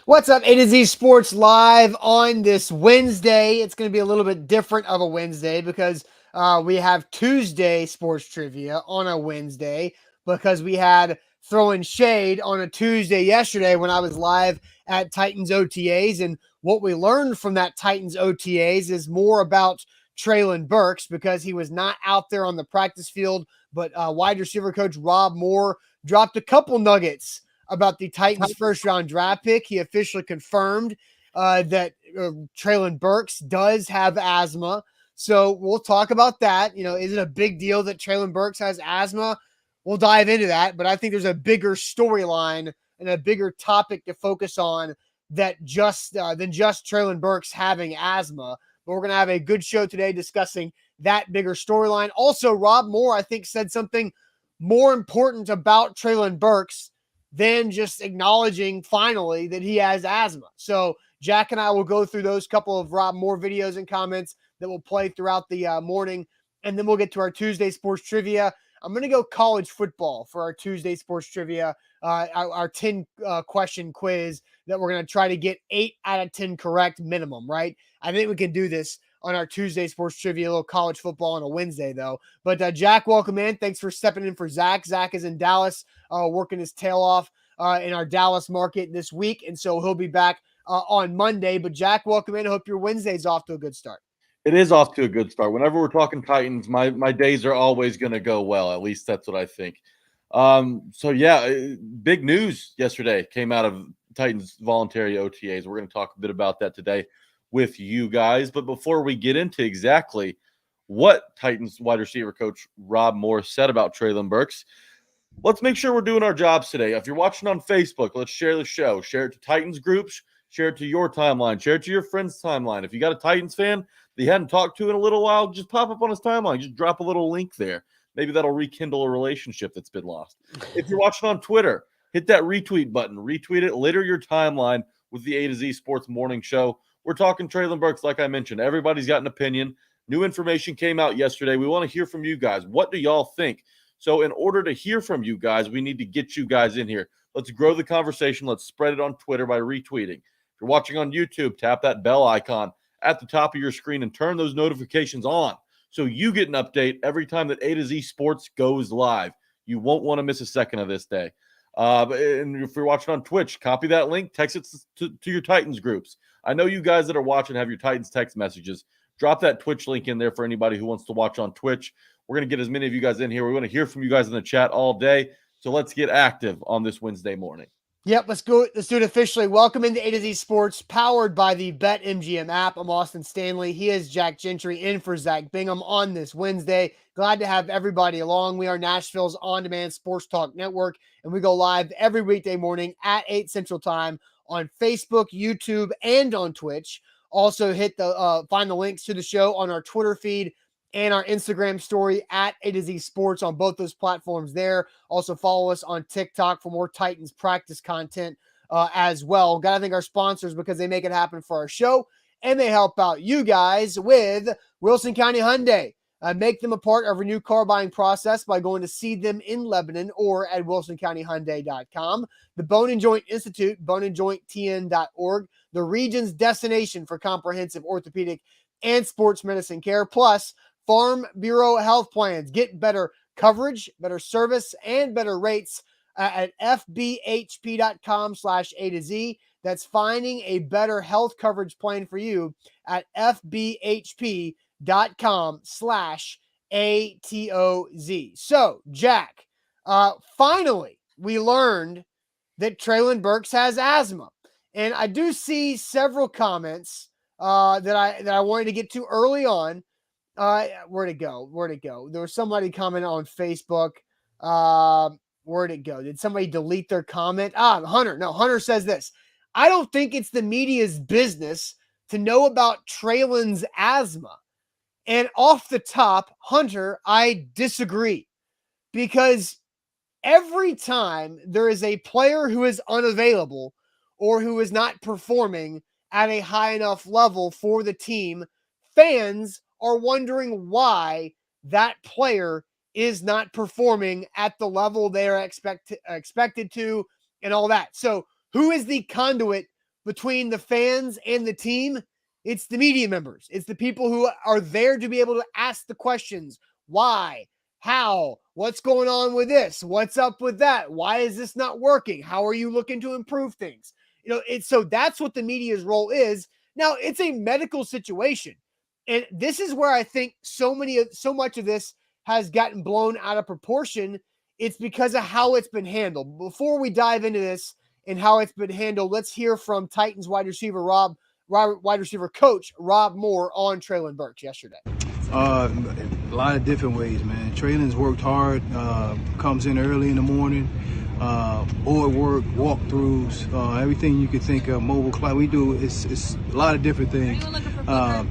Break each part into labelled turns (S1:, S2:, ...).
S1: What's up, A to Z Sports Live on this Wednesday. It's going to be a little bit different of a Wednesday because we have Tuesday sports trivia on a Wednesday because we had throwing shade on a Tuesday yesterday when I was live at Titans OTAs. And what we learned from that Titans OTAs is more about Treylon Burks because he was not out there on the practice field, but wide receiver coach Rob Moore dropped a couple nuggets about the Titans' first-round draft pick. He officially confirmed that Treylon Burks does have asthma. So we'll talk about that. Is it a big deal that Treylon Burks has asthma? We'll dive into that. But I think there's a bigger storyline and a bigger topic to focus on than just Treylon Burks having asthma. But we're going to have a good show today discussing that bigger storyline. Also, Rob Moore, I think, said something more important about Treylon Burks than just acknowledging finally that he has asthma. So Jack and I will go through those couple of Rob Moore videos and comments that will play throughout the morning. And then we'll get to our Tuesday sports trivia. I'm going to go college football for our Tuesday sports trivia, our 10 question quiz that we're going to try to get 8 out of 10 correct minimum, right? I think we can do this on our Tuesday sports trivia, a little college football on a Wednesday, though. But Jack, welcome in. Thanks for stepping in for Zach. Zach is in Dallas working his tail off in our Dallas market this week, and so he'll be back on Monday. But Jack, welcome in. I hope your Wednesday's off to a good start.
S2: It is off to a good start. Whenever we're talking Titans, my days are always going to go well. At least that's what I think. Big news yesterday came out of Titans voluntary OTAs. We're going to talk a bit about that today with you guys. But before we get into exactly what Titans wide receiver coach Rob Moore said about Treylon Burks, let's make sure we're doing our jobs today. If you're watching on Facebook, let's share the show. Share it to Titans groups. Share it to your timeline. Share it to your friend's timeline. If you got a Titans fan that you hadn't talked to in a little while, just pop up on his timeline. Just drop a little link there. Maybe that'll rekindle a relationship that's been lost. If you're watching on Twitter, hit that retweet button. Retweet it. Litter your timeline with the A to Z Sports Morning Show. We're talking Treylon Burks, like I mentioned. Everybody's got an opinion. New information came out yesterday. We want to hear from you guys. What do y'all think? So in order to hear from you guys, we need to get you guys in here. Let's grow the conversation. Let's spread it on Twitter by retweeting. If you're watching on YouTube, tap that bell icon at the top of your screen and turn those notifications on so you get an update every time that A to Z Sports goes live. You won't want to miss a second of this day. And if you're watching on Twitch, copy that link, text it to your Titans groups. I know you guys that are watching have your Titans text messages. Drop that Twitch link in there for anybody who wants to watch on Twitch. We're going to get as many of you guys in here. We want to hear from you guys in the chat all day. So let's get active on this Wednesday morning.
S1: Yep, let's go. Let's do it officially. Welcome into A to Z Sports, powered by the BetMGM app. I'm Austin Stanley. He is Jack Gentry in for Zach Bingham on this Wednesday. Glad to have everybody along. We are Nashville's on-demand sports talk network, and we go live every weekday morning at 8 Central Time on Facebook, YouTube, and on Twitch. Also, find the links to the show on our Twitter feed and our Instagram story at A to Z Sports on both those platforms there. Also follow us on TikTok for more Titans practice content as well. Got to thank our sponsors because they make it happen for our show, and they help out you guys with Wilson County Hyundai. Make them a part of our new car buying process by going to see them in Lebanon or at wilsoncountyhyundai.com. The Bone and Joint Institute, boneandjointtn.org, the region's destination for comprehensive orthopedic and sports medicine care, plus Farm Bureau health plans. Get better coverage, better service, and better rates at fbhp.com/A to Z. That's finding a better health coverage plan for you at fbhp.com/ATOZ. So, Jack, finally, we learned that Treylon Burks has asthma. And I do see several comments that I wanted to get to early on. Where'd it go? There was somebody commenting on Facebook. Where'd it go? Did somebody delete their comment? Hunter. No, Hunter says this. I don't think it's the media's business to know about Treylon's asthma. And off the top, Hunter, I disagree. Because every time there is a player who is unavailable or who is not performing at a high enough level for the team, fans are wondering why that player is not performing at the level they are expected to and all that. So who is the conduit between the fans and the team, it's the media members. It's the people who are there to be able to ask the questions. Why? How? What's going on with this? What's up with that? Why is this not working? How are you looking to improve things? So that's what the media's role is. Now, it's a medical situation. And this is where I think so much of this has gotten blown out of proportion. It's because of how it's been handled. Before we dive into this and how it's been handled, let's hear from Titans wide receiver coach Rob Moore on Treylon Burks yesterday.
S3: A lot of different ways, man. Treylon's worked hard, comes in early in the morning, board work, walkthroughs, everything you could think of, mobile class. We do it's a lot of different things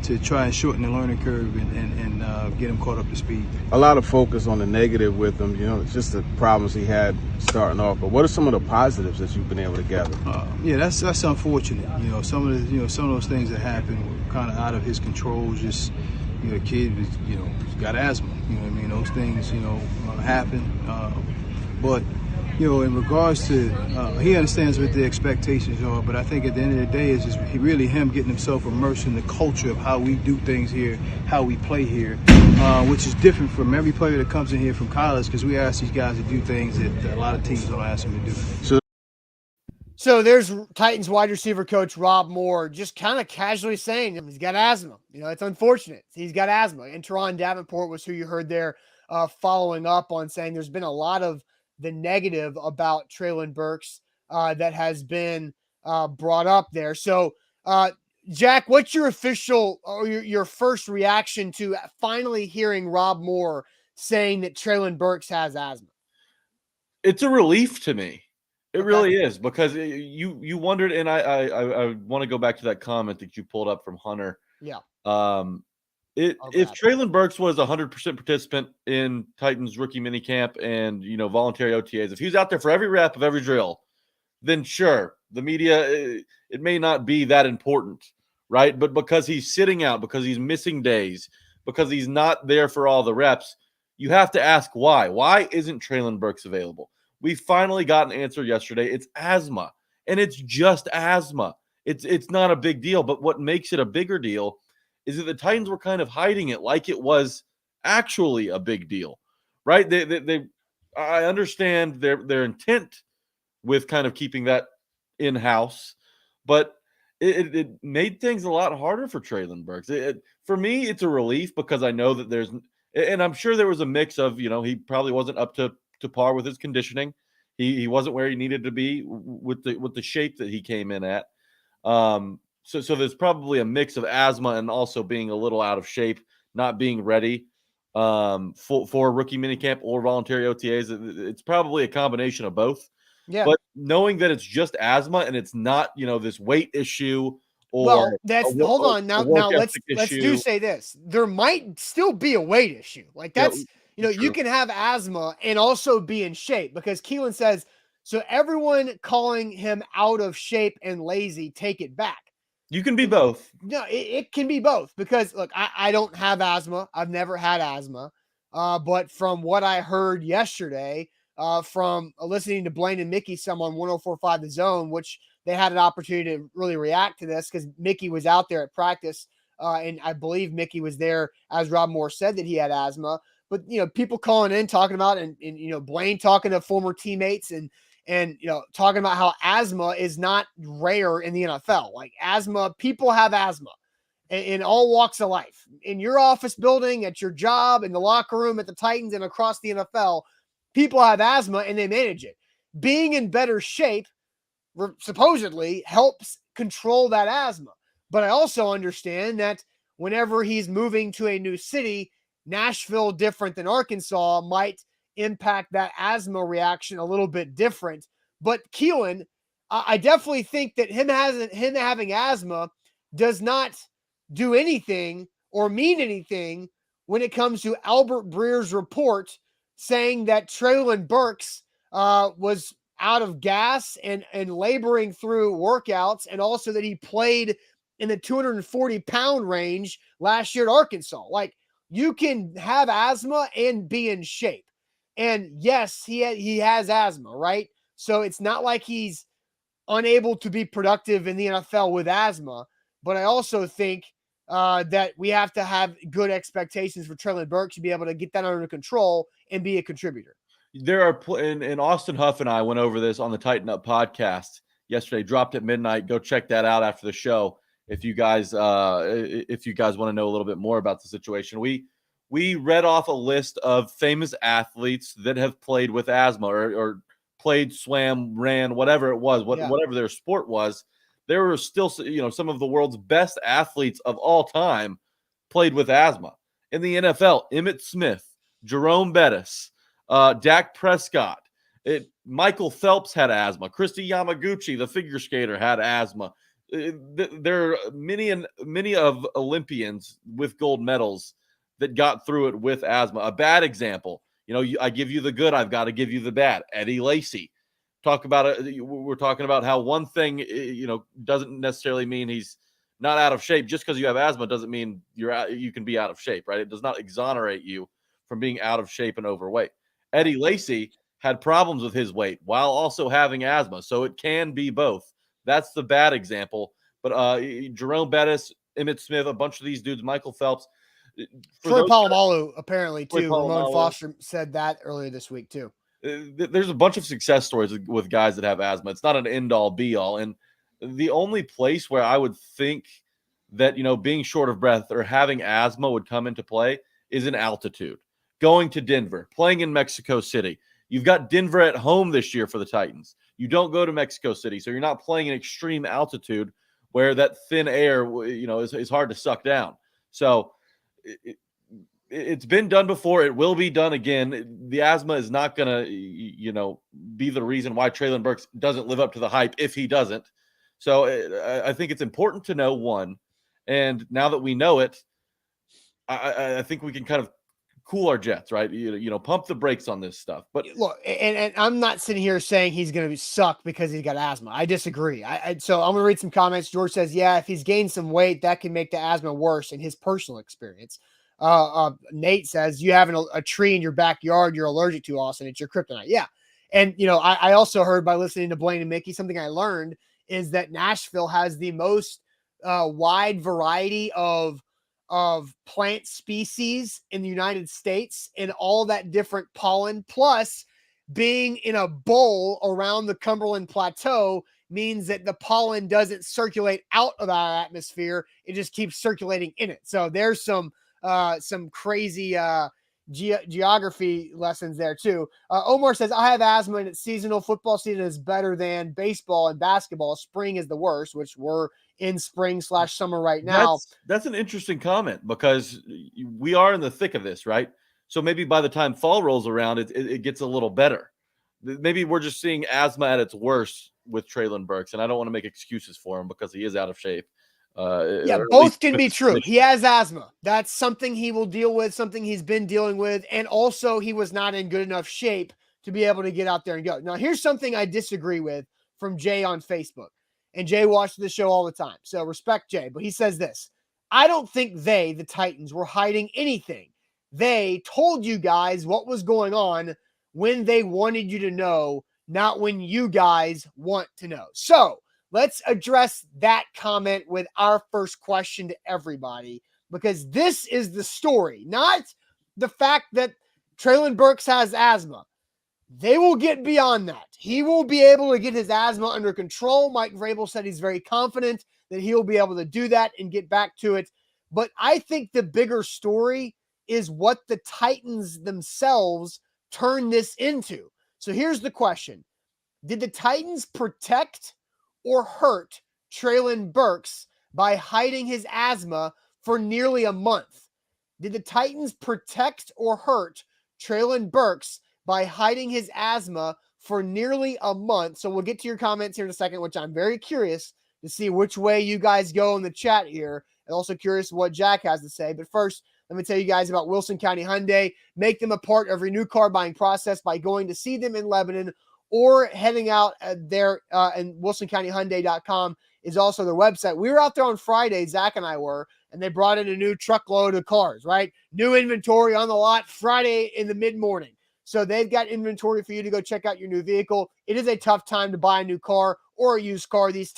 S3: to try and shorten the learning curve and get him caught up to speed.
S4: A lot of focus on the negative with him, it's just the problems he had starting off. But what are some of the positives that you've been able to gather?
S3: Yeah, that's unfortunate. Some of those things that happened were kind of out of his control. Just the kid was, got asthma. Those things, happen. But in regards to, he understands what the expectations are, but I think at the end of the day, it's just really him getting himself immersed in the culture of how we do things here, how we play here, which is different from every player that comes in here from college, because we ask these guys to do things that a lot of teams don't ask them to do.
S1: So there's Titans wide receiver coach Rob Moore just kind of casually saying he's got asthma. It's unfortunate. He's got asthma. And Teron Davenport was who you heard there following up on saying there's been a lot of the negative about Treylon Burks that has been brought up there. So, Jack, what's your official or your first reaction to finally hearing Rob Moore saying that Treylon Burks has asthma?
S2: It's a relief to me. It really is, because you wondered, and I want to go back to that comment that you pulled up from Hunter.
S1: Yeah.
S2: If Treylon Burks was 100% participant in Titans rookie minicamp and voluntary OTAs, if he was out there for every rep of every drill, then sure, the media, it may not be that important, right? But because he's sitting out, because he's missing days, because he's not there for all the reps, you have to ask why. Why isn't Treylon Burks available? We finally got an answer yesterday. It's asthma, and it's just asthma. It's not a big deal, but what makes it a bigger deal is that the Titans were kind of hiding it like it was actually a big deal, right? I understand their intent with kind of keeping that in-house, but it made things a lot harder for Treylon Burks. For me, it's a relief because I know that and I'm sure there was a mix of, he probably wasn't up to par with his conditioning. He wasn't where he needed to be with the shape that he came in at. So there's probably a mix of asthma and also being a little out of shape, not being ready for rookie minicamp or voluntary OTAs. It's probably a combination of both.
S1: Yeah.
S2: But knowing that it's just asthma and it's not, this weight issue
S1: hold on. Now let's do say this. There might still be a weight issue. Like that's you can have asthma and also be in shape, because Keelan says, so everyone calling him out of shape and lazy, take it back.
S2: You can be both.
S1: No, it can be both, because look, I don't have asthma. I've never had asthma. But from what I heard yesterday, from listening to Blaine and Mickey some on 104.5 The Zone, which they had an opportunity to really react to this because Mickey was out there at practice. And I believe Mickey was there, as Rob Moore said, that he had asthma. But, people calling in, talking about, and Blaine talking to former teammates and talking about how asthma is not rare in the NFL. Like asthma, people have asthma in all walks of life. In your office building, at your job, in the locker room, at the Titans, and across the NFL, people have asthma and they manage it. Being in better shape supposedly helps control that asthma. But I also understand that whenever he's moving to a new city, Nashville, different than Arkansas, might impact that asthma reaction a little bit different. But Keelan, I definitely think that him having asthma does not do anything or mean anything when it comes to Albert Breer's report saying that Treylon Burks was out of gas and laboring through workouts, and also that he played in the 240-pound range last year at Arkansas. Like, you can have asthma and be in shape. And yes, he has asthma, right? So it's not like he's unable to be productive in the NFL with asthma. But I also think that we have to have good expectations for Treylon Burks to be able to get that under control and be a contributor.
S2: There are and Austin Huff and I went over this on the Tighten Up podcast yesterday. Dropped at midnight. Go check that out after the show if you guys want to know a little bit more about the situation. We read off a list of famous athletes that have played with asthma or played, swam, ran, whatever it was, whatever their sport was. There were still, some of the world's best athletes of all time played with asthma. In the NFL, Emmitt Smith, Jerome Bettis, Dak Prescott, Michael Phelps had asthma. Christy Yamaguchi, the figure skater, had asthma. There are many of Olympians with gold medals that got through it with asthma. A bad example, I give you the good, I've got to give you the bad. Eddie Lacy. We're talking about how one thing, doesn't necessarily mean he's not out of shape. Just because you have asthma doesn't mean you can be out of shape, right? It does not exonerate you from being out of shape and overweight. Eddie Lacy had problems with his weight while also having asthma, so it can be both. That's the bad example. But Jerome Bettis, Emmitt Smith, a bunch of these dudes, Michael Phelps.
S1: Troy Polamalu, apparently, too.
S2: Polamalu.
S1: Ramon Foster said that earlier this week, too.
S2: There's a bunch of success stories with guys that have asthma. It's not an end-all, be-all. And the only place where I would think that, being short of breath or having asthma would come into play is in altitude. Going to Denver, playing in Mexico City. You've got Denver at home this year for the Titans. You don't go to Mexico City, so you're not playing in extreme altitude where that thin air, is hard to suck down. So it's been done before. It will be done again. The asthma is not going to, be the reason why Treylon Burks doesn't live up to the hype if he doesn't. So I think it's important to know, one, and now that we know it, I think we can kind of cool our jets, right? Pump the brakes on this stuff. But
S1: look, and I'm not sitting here saying he's going to suck because he's got asthma. I disagree. So I'm going to read some comments. George says, yeah, if he's gained some weight, that can make the asthma worse in his personal experience. Nate says, you have a tree in your backyard you're allergic to, Austin. It's your kryptonite. Yeah. And, I also heard by listening to Blaine and Mickey, something I learned is that Nashville has the most wide variety of plant species in the United States and all that different pollen, plus being in a bowl around the Cumberland Plateau means that the pollen doesn't circulate out of our atmosphere. It just keeps circulating in it. So there's some crazy geography lessons there too. Omar says, I have asthma and it's seasonal. Football season is better than baseball and basketball. Spring is the worst, which we're in spring/summer right now.
S2: That's an interesting comment because we are in the thick of this, right? So maybe by the time fall rolls around, it gets a little better. Maybe we're just seeing asthma at its worst with Treylon Burks, and I don't want to make excuses for him because he is out of shape.
S1: Both can be true. He has asthma. That's something he will deal with, something he's been dealing with. And also he was not in good enough shape to be able to get out there and go. Now, here's something I disagree with from Jay on Facebook. And Jay watches the show all the time. So respect Jay. But he says this, I don't think the Titans, were hiding anything. They told you guys what was going on when they wanted you to know, not when you guys want to know. So let's address that comment with our first question to everybody, because this is the story, not the fact that Treylon Burks has asthma. They will get beyond that. He will be able to get his asthma under control. Mike Vrabel said he's very confident that he'll be able to do that and get back to it. But I think the bigger story is what the Titans themselves turn this into. So here's the question. Did the Titans protect or hurt Treylon Burks by hiding his asthma for nearly a month? Did the Titans protect or hurt Treylon Burks by hiding his asthma for nearly a month? So we'll get to your comments here in a second, which I'm very curious to see which way you guys go in the chat here, and also curious what Jack has to say. But first, let me tell you guys about Wilson County Hyundai. Make them a part of your new car buying process by going to see them in Lebanon or heading out there, and WilsonCountyHyundai.com is also their website. We were out there on Friday, Zach and I were, and they brought in a new truckload of cars, right? New inventory on the lot Friday in the mid-morning. So they've got inventory for you to go check out your new vehicle. It is a tough time to buy a new car or a used car these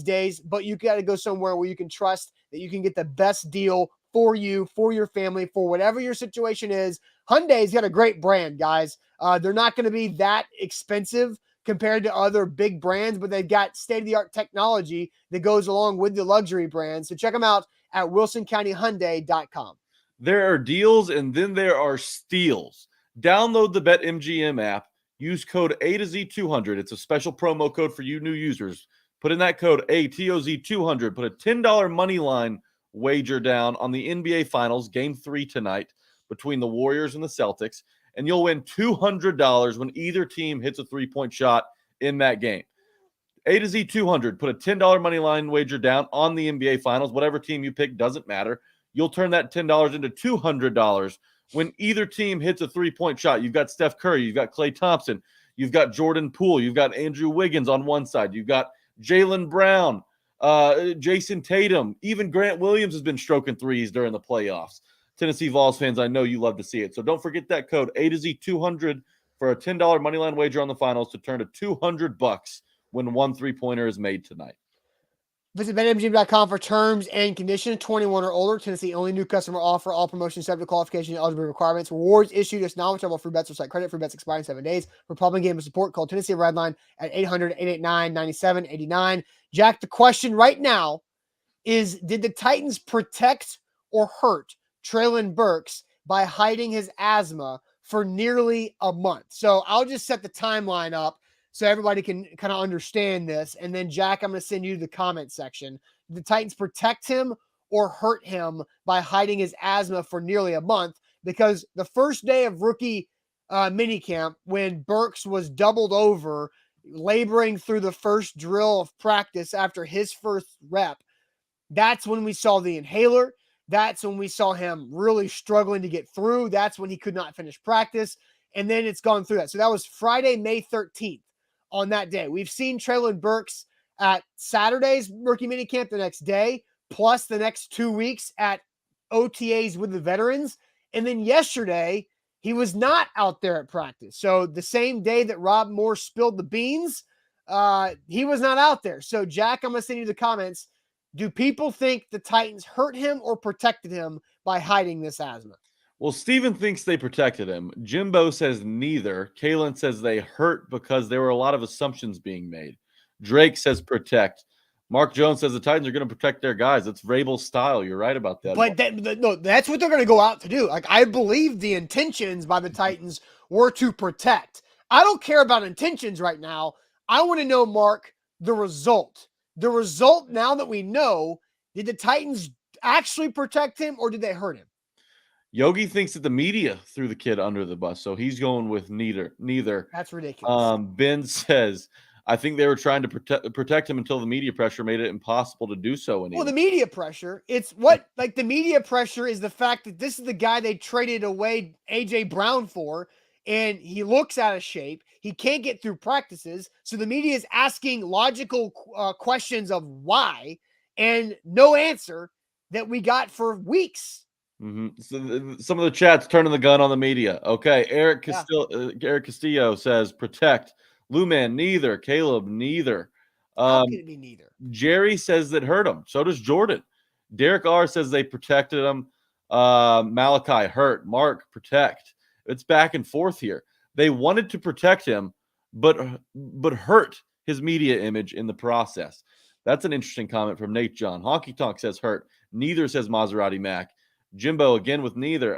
S1: days, but you got to go somewhere where you can trust that you can get the best deal for you, for your family, for whatever your situation is. Hyundai's got a great brand, guys. They're not going to be that expensive compared to other big brands, but they've got state-of-the-art technology that goes along with the luxury brands. So check them out at wilsoncountyhyundai.com.
S2: There are deals and then there are steals. Download the BetMGM app. Use code A to Z200. It's a special promo code for you new users. Put in that code ATOZ200. Put a $10 money line wager down on the NBA Finals, Game 3 tonight between the Warriors and the Celtics, and you'll win $200 when either team hits a three-point shot in that game. A to Z 200. Put a $10 money line wager down on the NBA Finals. Whatever team you pick doesn't matter. You'll turn that $10 into $200 when either team hits a three-point shot. You've got Steph Curry. You've got Klay Thompson. You've got Jordan Poole. You've got Andrew Wiggins on one side. You've got Jaylen Brown, Jason Tatum. Even Grant Williams has been stroking threes during the playoffs. Tennessee Vols fans, I know you love to see it. So don't forget that code A to Z 200 for a $10 moneyline wager on the finals to turn to $200 when one three-pointer is made tonight.
S1: Visit BetMGM.com for terms and conditions. 21 or older. Tennessee only new customer offer. All promotions subject to qualification and eligibility requirements. Rewards issued as non-withdrawable free bets or site credit. Free bets expire in 7 days. For public game support, call Tennessee Redline at 800-889-9789. Jack, the question right now is, did the Titans protect or hurt Treylon Burks by hiding his asthma for nearly a month? So I'll just set the timeline up so everybody can kind of understand this. And then, Jack, I'm going to send you the comment section. Did the Titans protect him or hurt him by hiding his asthma for nearly a month? Because the first day of rookie minicamp, when Burks was doubled over, laboring through the first drill of practice after his first rep, that's when we saw the inhaler. That's when we saw him really struggling to get through. That's when he could not finish practice. And then it's gone through that. So that was Friday, May 13th. On that day, we've seen Treylon Burks at Saturday's rookie minicamp the next day, plus the next 2 weeks at OTAs with the veterans. And then yesterday, he was not out there at practice. So the same day that Rob Moore spilled the beans, he was not out there. So, Jack, I'm going to send you the comments. Do people think the Titans hurt him or protected him by hiding this asthma?
S2: Well, Steven thinks they protected him. Jimbo says neither. Kalen says they hurt because there were a lot of assumptions being made. Drake says protect. Mark Jones says the Titans are going to protect their guys. That's Vrabel's style. You're right about that.
S1: But no, that's what they're going to go out to do. Like, I believe the intentions by the Titans were to protect. I don't care about intentions right now. I want to know, Mark, the result. The result, now that we know, did the Titans actually protect him or did they hurt him?
S2: Yogi thinks that the media threw the kid under the bus, so he's going with neither.
S1: That's ridiculous.
S2: Ben says, I think they were trying to protect him until the media pressure made it impossible to do so anymore.
S1: Well, the media pressure, it's what, like, the media pressure is the fact that this is the guy they traded away A.J. Brown for, and he looks out of shape. He can't get through practices, so the media is asking logical questions of why, and no answer that we got for weeks.
S2: Mm-hmm. So some of the chat's turning the gun on the media. Okay, Eric Castillo says protect. Luman, neither. Caleb, neither.
S1: How can it be neither?
S2: Jerry says that hurt him. So does Jordan. Derek R says they protected him. Malachi, hurt. Mark, protect. It's back and forth here. They wanted to protect him, but hurt his media image in the process. That's an interesting comment from Nate John. Honky Tonk says hurt. Neither says Maserati Mac. Jimbo again with neither.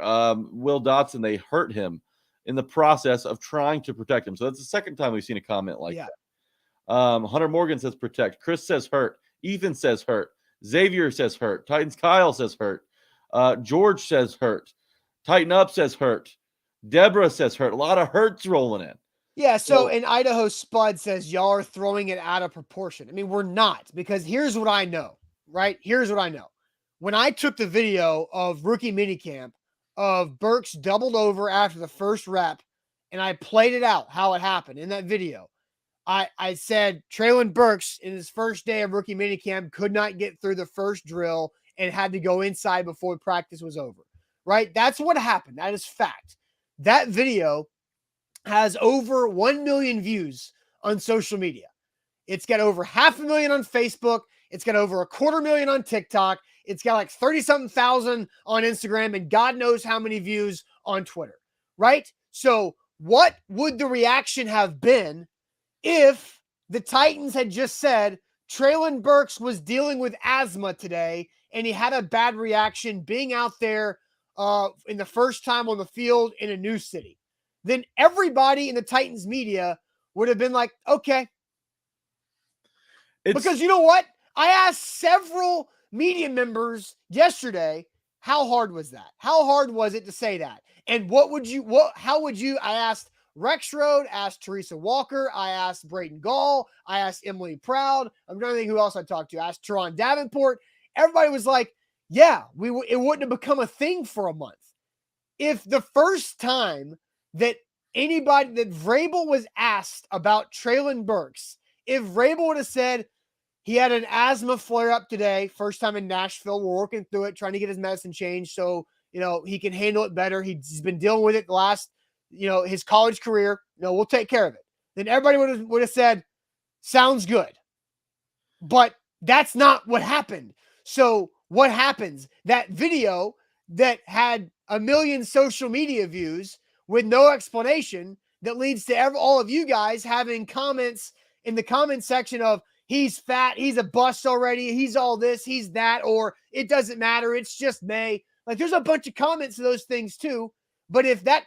S2: Will Dotson, they hurt him in the process of trying to protect him. So that's the second time we've seen a comment like that. Hunter Morgan says protect. Chris says hurt. Ethan says hurt. Xavier says hurt. Titans Kyle says hurt. George says hurt. Tighten Up says hurt. Deborah says hurt. A lot of hurts rolling in.
S1: Yeah, so in Idaho, Spud says y'all are throwing it out of proportion. I mean, we're not, because here's what I know, right? Here's what I know. When I took the video of rookie minicamp of Burks doubled over after the first rep, and I played it out how it happened in that video, I said Treylon Burks in his first day of rookie minicamp could not get through the first drill and had to go inside before practice was over, right? That's what happened. That is fact. That video has over 1 million views on social media. It's got over 500,000 on Facebook. It's got over 250,000 on TikTok. It's got like 30-something thousand on Instagram, and God knows how many views on Twitter, right? So what would the reaction have been if the Titans had just said Treylon Burks was dealing with asthma today and he had a bad reaction being out there in the first time on the field in a new city? Then everybody in the Titans media would have been like, okay. Because you know what? I asked several media members yesterday, how hard was that? How hard was it to say that? And I asked Rex Road, asked Teresa Walker, I asked Braden Gall, I asked Emily Proud. I'm trying to think who else I talked to. I asked Teron Davenport. Everybody was like, yeah, it wouldn't have become a thing for a month. If the first time that Vrabel was asked about Treylon Burks, if Vrabel would have said he had an asthma flare-up today, first time in Nashville, we're working through it, trying to get his medicine changed so, he can handle it better. He's been dealing with it the last, his college career. We'll take care of it. Then everybody would have said, sounds good. But that's not what happened. So what happens? That video that had 1 million social media views with no explanation that leads to all of you guys having comments in the comment section of, he's fat, he's a bust already, he's all this, he's that, or it doesn't matter, it's just May. Like, there's a bunch of comments to those things too. But if that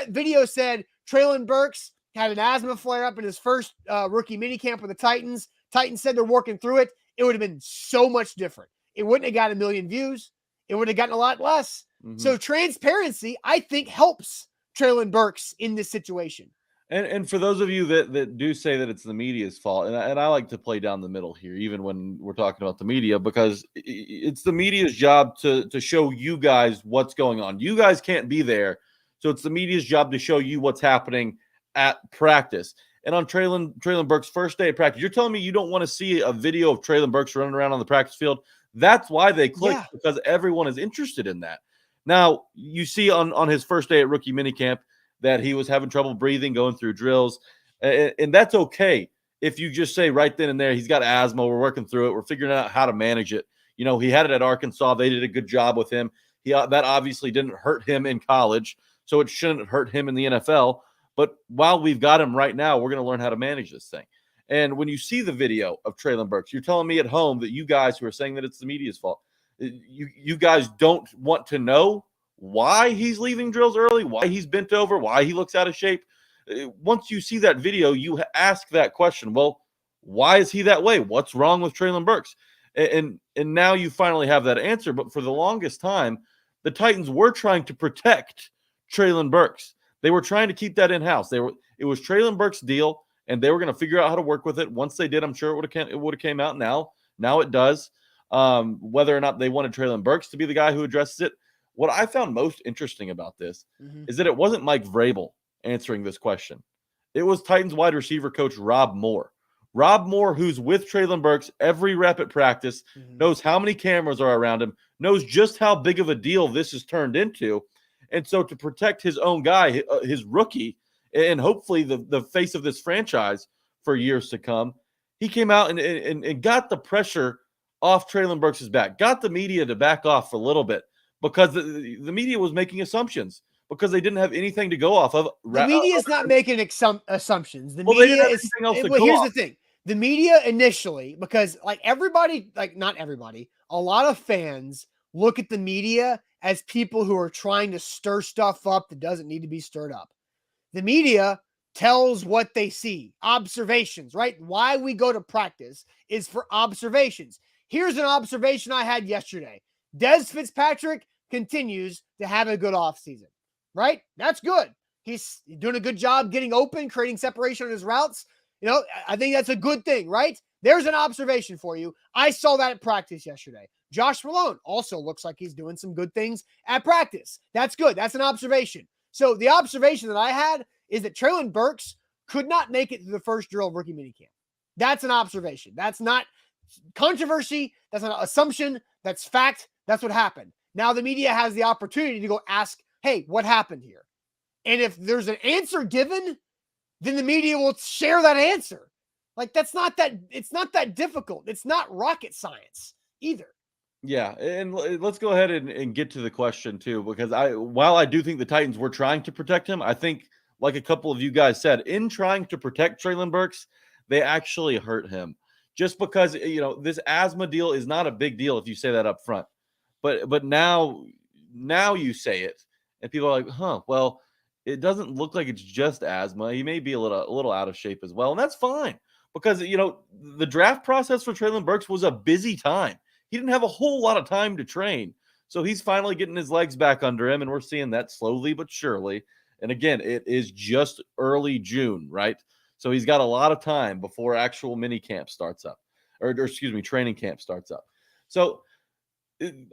S1: video said Treylon Burks had an asthma flare-up in his first rookie minicamp with the Titans said they're working through it, it would have been so much different. It wouldn't have got 1 million views. It would have gotten a lot less. Mm-hmm. So transparency, I think, helps Treylon Burks in this situation.
S2: And for those of you that do say that it's the media's fault, and I like to play down the middle here, even when we're talking about the media, because it's the media's job to show you guys what's going on. You guys can't be there, so it's the media's job to show you what's happening at practice. And on Treylon Burks' first day of practice, you're telling me you don't want to see a video of Treylon Burks running around on the practice field? That's why they clicked, because everyone is interested in that. Now, you see on his first day at rookie minicamp that he was having trouble breathing, going through drills. And that's okay if you just say right then and there, he's got asthma, we're working through it, we're figuring out how to manage it. He had it at Arkansas. They did a good job with him. That obviously didn't hurt him in college, so it shouldn't hurt him in the NFL. But while we've got him right now, we're going to learn how to manage this thing. And when you see the video of Treylon Burks, you're telling me at home that you guys who are saying that it's the media's fault, you guys don't want to know why he's leaving drills early, why he's bent over, why he looks out of shape. Once you see that video, you ask that question. Well, why is he that way? What's wrong with Treylon Burks? And now you finally have that answer. But for the longest time, the Titans were trying to protect Treylon Burks. They were trying to keep that in-house. It was Treylon Burks' deal, and they were going to figure out how to work with it. Once they did, I'm sure it would have came out now. Now it does. Whether or not they wanted Treylon Burks to be the guy who addresses it. What I found most interesting about this is that it wasn't Mike Vrabel answering this question. It was Titans wide receiver coach Rob Moore. Rob Moore, who's with Treylon Burks every rep at practice, knows how many cameras are around him, knows just how big of a deal this has turned into. And so to protect his own guy, his rookie, and hopefully the face of this franchise for years to come, he came out and got the pressure off Treylon Burks' back, got the media to back off a little bit, because the media was making assumptions because they didn't have anything to go off of.
S1: The media is not making assumptions. The media is – here's the thing. The media initially, because not everybody, a lot of fans look at the media as people who are trying to stir stuff up that doesn't need to be stirred up. The media tells what they see, observations, right? Why we go to practice is for observations. Here's an observation I had yesterday. Des Fitzpatrick continues to have a good offseason, right? That's good. He's doing a good job getting open, creating separation on his routes. I think that's a good thing, right? There's an observation for you. I saw that at practice yesterday. Josh Malone also looks like he's doing some good things at practice. That's good. That's an observation. So the observation that I had is that Treylon Burks could not make it to the first drill of rookie minicamp. That's an observation. That's not controversy. That's not an assumption. That's fact. That's what happened. Now the media has the opportunity to go ask, hey, what happened here? And if there's an answer given, then the media will share that answer. Like it's not that difficult. It's not rocket science either.
S2: Yeah, and let's go ahead and get to the question too, because while I do think the Titans were trying to protect him, I think, like a couple of you guys said, in trying to protect Treylon Burks, they actually hurt him. Just because this asthma deal is not a big deal if you say that up front, but now you say it, and people are like, huh, well, it doesn't look like it's just asthma. He may be a little out of shape as well, and that's fine because the draft process for Treylon Burks was a busy time. He didn't have a whole lot of time to train. So he's finally getting his legs back under him, and we're seeing that slowly but surely. And again, it is just early June, right? So he's got a lot of time before actual mini camp starts up, or excuse me, training camp starts up. So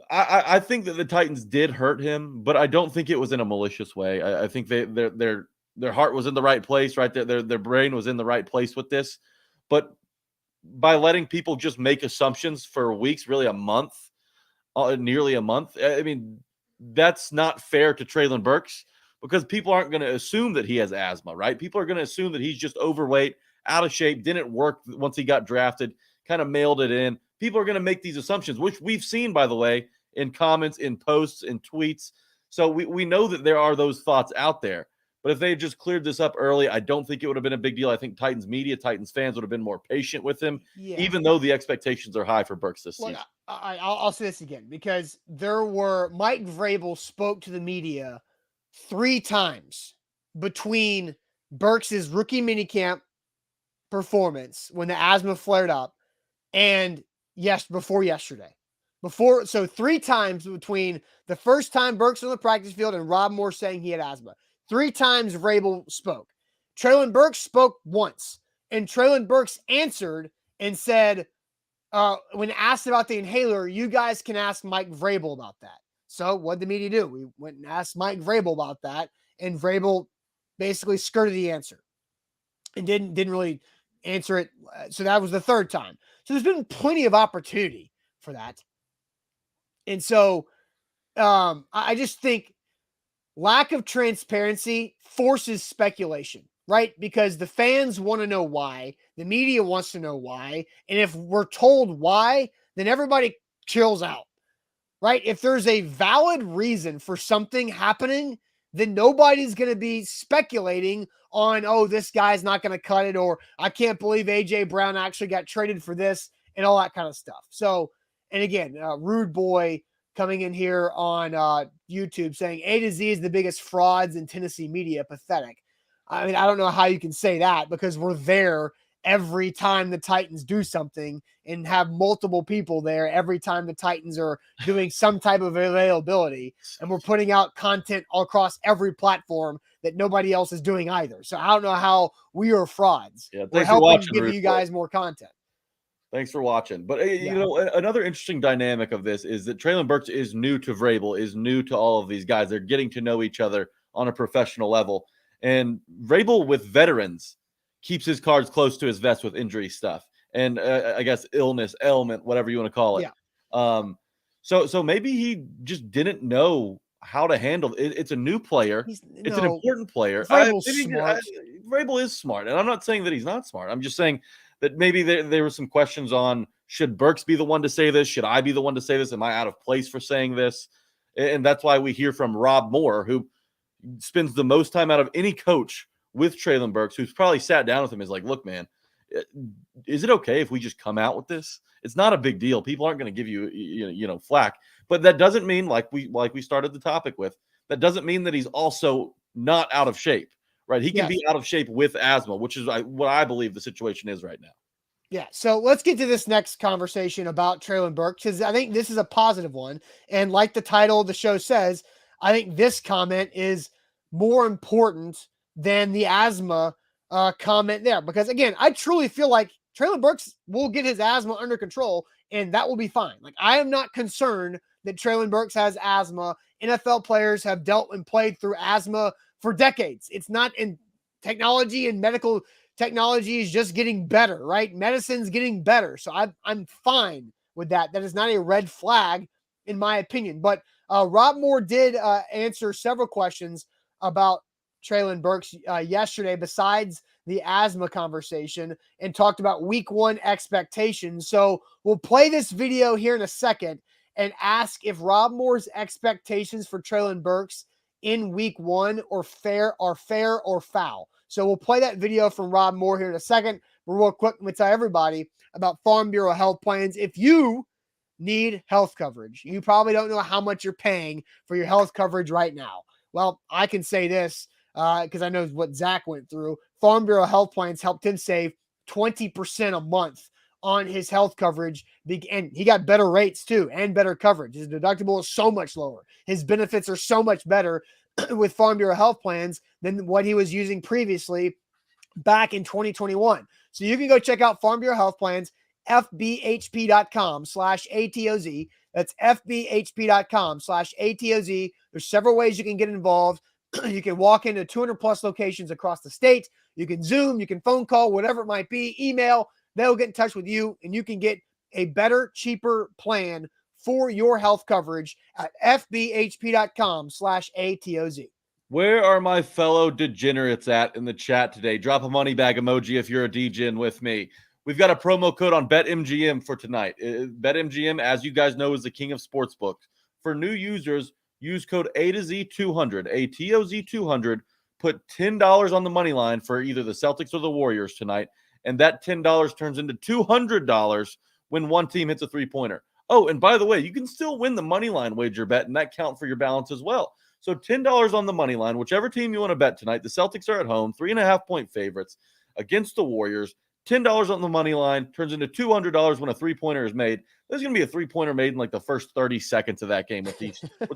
S2: I think that the Titans did hurt him, but I don't think it was in a malicious way. I think their heart was in the right place, right? Their brain was in the right place with this. But by letting people just make assumptions for weeks, really a month, nearly a month. I mean, that's not fair to Treylon Burks because people aren't going to assume that he has asthma, right? People are going to assume that he's just overweight, out of shape, didn't work once he got drafted, kind of mailed it in. People are going to make these assumptions, which we've seen, by the way, in comments, in posts, in tweets. So we know that there are those thoughts out there. But if they had just cleared this up early, I don't think it would have been a big deal. I think Titans media, Titans fans would have been more patient with him, even though the expectations are high for Burks this season.
S1: I'll say this again because Mike Vrabel spoke to the media 3 times between Burks' rookie minicamp performance when the asthma flared up and before yesterday. So 3 times between the first time Burks was on the practice field and Rob Moore saying he had asthma. 3 times Vrabel spoke. Treylon Burks spoke once, and Treylon Burks answered and said, when asked about the inhaler, you guys can ask Mike Vrabel about that. So what did the media do? We went and asked Mike Vrabel about that, and Vrabel basically skirted the answer and didn't really answer it. So that was the 3rd time. So there's been plenty of opportunity for that. And so I just think lack of transparency forces speculation, right? Because the fans want to know why, the media wants to know why, and if we're told why, then everybody chills out, right? If there's a valid reason for something happening, then nobody's going to be speculating on, oh, this guy's not going to cut it, or I can't believe A.J. Brown actually got traded for this, and all that kind of stuff. So, and again, Rude Boy coming in here on YouTube saying A to Z is the biggest frauds in Tennessee media. Pathetic. I mean, I don't know how you can say that because we're there every time the Titans do something and have multiple people there every time the Titans are doing some type of availability, and we're putting out content all across every platform that nobody else is doing either. So I don't know how we are frauds.
S2: Yeah,
S1: we're helping give you guys more content.
S2: Thanks for watching. But, another interesting dynamic of this is that Treylon Burks is new to Vrabel, is new to all of these guys. They're getting to know each other on a professional level. And Vrabel, with veterans, keeps his cards close to his vest with injury stuff. And I guess illness, ailment, whatever you want to call it.
S1: Yeah.
S2: So maybe he just didn't know how to handle it. It's a new player. It's an important player. Vrabel is smart. And I'm not saying that he's not smart. I'm just saying that maybe there were some questions on, should Burks be the one to say this? Should I be the one to say this? Am I out of place for saying this? And that's why we hear from Rob Moore, who spends the most time out of any coach with Treylon Burks, who's probably sat down with him, is like, look, man, is it okay if we just come out with this? It's not a big deal. People aren't going to give you flack. But that doesn't mean, like we started the topic with, that doesn't mean that he's also not out of shape. Right, he can be out of shape with asthma, which is what I believe the situation is right now.
S1: Yeah, so let's get to this next conversation about Treylon Burks, because I think this is a positive one. And like the title of the show says, I think this comment is more important than the asthma comment there. Because, again, I truly feel like Treylon Burks will get his asthma under control, and that will be fine. Like, I am not concerned that Treylon Burks has asthma. NFL players have dealt and played through asthma for decades. It's not in technology, and medical technology is just getting better, right? Medicine's getting better. So I'm fine with that. That is not a red flag in my opinion. But Rob Moore did answer several questions about Treylon Burks yesterday, besides the asthma conversation, and talked about week 1 expectations. So we'll play this video here in a second and ask if Rob Moore's expectations for Treylon Burks in week 1 are fair or foul. So we'll play that video from Rob Moore here in a second. But real quick, let me tell everybody about Farm Bureau health plans. If you need health coverage, you probably don't know how much you're paying for your health coverage right now. Well, I can say this because I know what Zach went through. Farm Bureau health plans helped him save 20% a month on his health coverage, and he got better rates too and better coverage. His deductible is so much lower. His benefits are so much better with Farm Bureau health plans than what he was using previously back in 2021. So you can go check out Farm Bureau health plans, fbhp.com/ATOZ. That's fbhp.com/ATOZ. There's several ways you can get involved. You can walk into 200 plus locations across the state. You can Zoom, you can phone call, whatever it might be, email. They'll get in touch with you and you can get a better, cheaper plan for your health coverage at fbhp.com/ATOZ.
S2: Where are my fellow degenerates at in the chat today? Drop a money bag emoji if you're a DGen with me. We've got a promo code on BetMGM for tonight. BetMGM, as you guys know, is the king of sportsbooks. For new users, use code A2Z200, ATOZ200. Put $10 on the money line for either the Celtics or the Warriors tonight, and that $10 turns into $200 when one team hits a three-pointer. Oh, and by the way, you can still win the money line wager bet, and that count for your balance as well. So $10 on the money line, whichever team you want to bet tonight. The Celtics are at home, 3.5-point favorites against the Warriors. $10 on the money line turns into $200 when a three-pointer is made. There's going to be a three-pointer made in like the first 30 seconds of that game with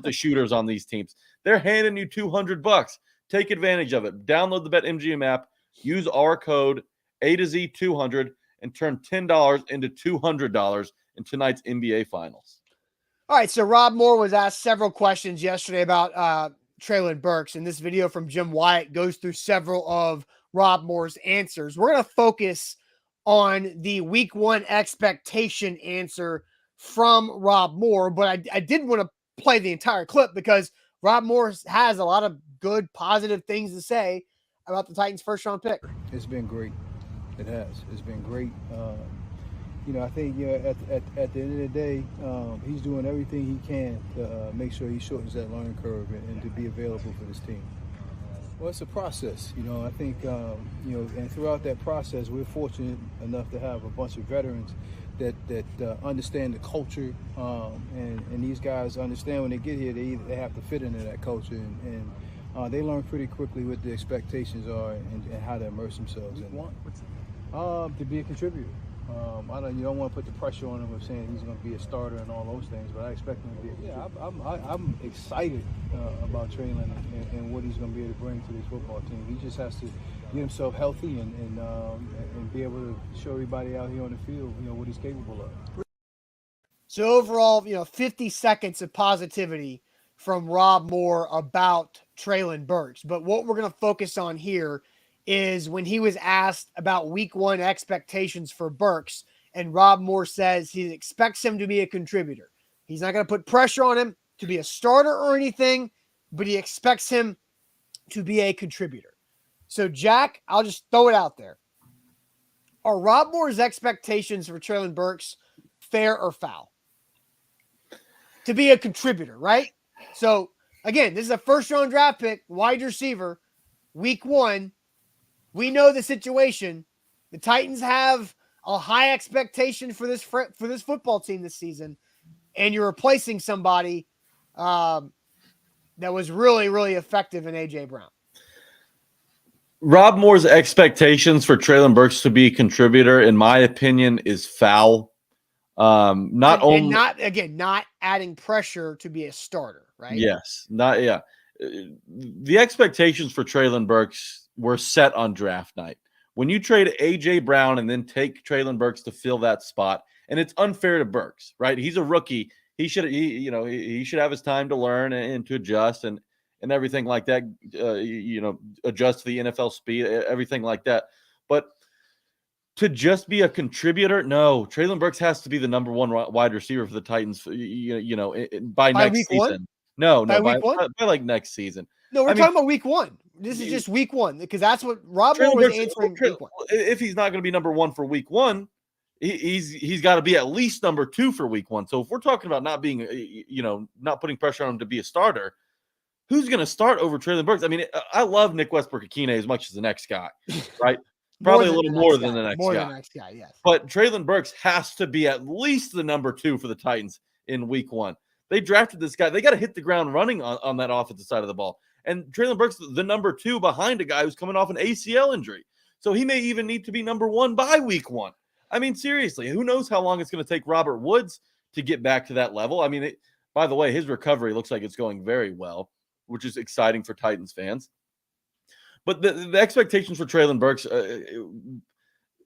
S2: the shooters on these teams. They're handing you $200. Take advantage of it. Download the BetMGM app. Use our code A2Z200 and turn $10 into $200 in tonight's NBA Finals.
S1: All right, so Rob Moore was asked several questions yesterday about Treylon Burks, and this video from Jim Wyatt goes through several of Rob Moore's answers. We're going to focus on the week 1 expectation answer from Rob Moore, but I didn't want to play the entire clip because Rob Moore has a lot of good, positive things to say about the Titans' first-round pick.
S3: It's been great. It has. It's been great. I think at the end of the day, he's doing everything he can to make sure he shortens that learning curve and to be available for this team. Well, it's a process. I think, and throughout that process, we're fortunate enough to have a bunch of veterans that understand the culture, and these guys understand when they get here, they have to fit into that culture, and they learn pretty quickly what the expectations are and how to immerse themselves in it. To be a contributor. You don't want to put the pressure on him of saying he's going to be a starter and all those things, but I expect him to be. I'm excited about Treylon and what he's going to be able to bring to this football team. He just has to get himself healthy and be able to show everybody out here on the field, what he's capable of.
S1: So overall, 50 seconds of positivity from Rob Moore about Treylon Burks. But what we're going to focus on here is when he was asked about week 1 expectations for Burks, and Rob Moore says he expects him to be a contributor. He's not going to put pressure on him to be a starter or anything, but he expects him to be a contributor. So, Jack, I'll just throw it out there. Are Rob Moore's expectations for Treylon Burks fair or foul? To be a contributor, right? So, again, this is a first-round draft pick, wide receiver, week 1. We know the situation. The Titans have a high expectation for this football team this season, and you're replacing somebody that was really, really effective in A.J. Brown.
S2: Rob Moore's expectations for Treylon Burks to be a contributor, in my opinion, is foul. Not adding pressure to be a starter, right? Yes, the expectations for Treylon Burks were set on draft night. When you trade A.J. Brown and then take Treylon Burks to fill that spot, and it's unfair to Burks, right? He's a rookie. He should have his time to learn and to adjust and everything like that. Adjust to the NFL speed, everything like that. But to just be a contributor, no. Treylon Burks has to be the number 1 wide receiver for the Titans. By next season.
S1: By
S2: by like next season.
S1: No, we're talking about week 1. This is just week one because that's what Rob Moore
S2: Treylon
S1: was
S2: Burks,
S1: answering week one.
S2: if he's not going to be number one for week one, he's got to be at least number two for week one. So if we're talking about not being, not putting pressure on him to be a starter, who's going to start over Treylon Burks? I mean, I love Nick Westbrook-Akine as much as the next guy, right? Probably a little more than the next guy.
S1: More than the next guy, yes.
S2: But Treylon Burks has to be at least the number two for the Titans in week one. They drafted this guy. They got to hit the ground running on that offensive side of the ball. And Treylon Burks, the number two behind a guy who's coming off an ACL injury. So he may even need to be number one by week one. I mean, seriously, who knows how long it's going to take Robert Woods to get back to that level? I mean, by the way, his recovery looks like it's going very well, which is exciting for Titans fans. But the expectations for Treylon Burks,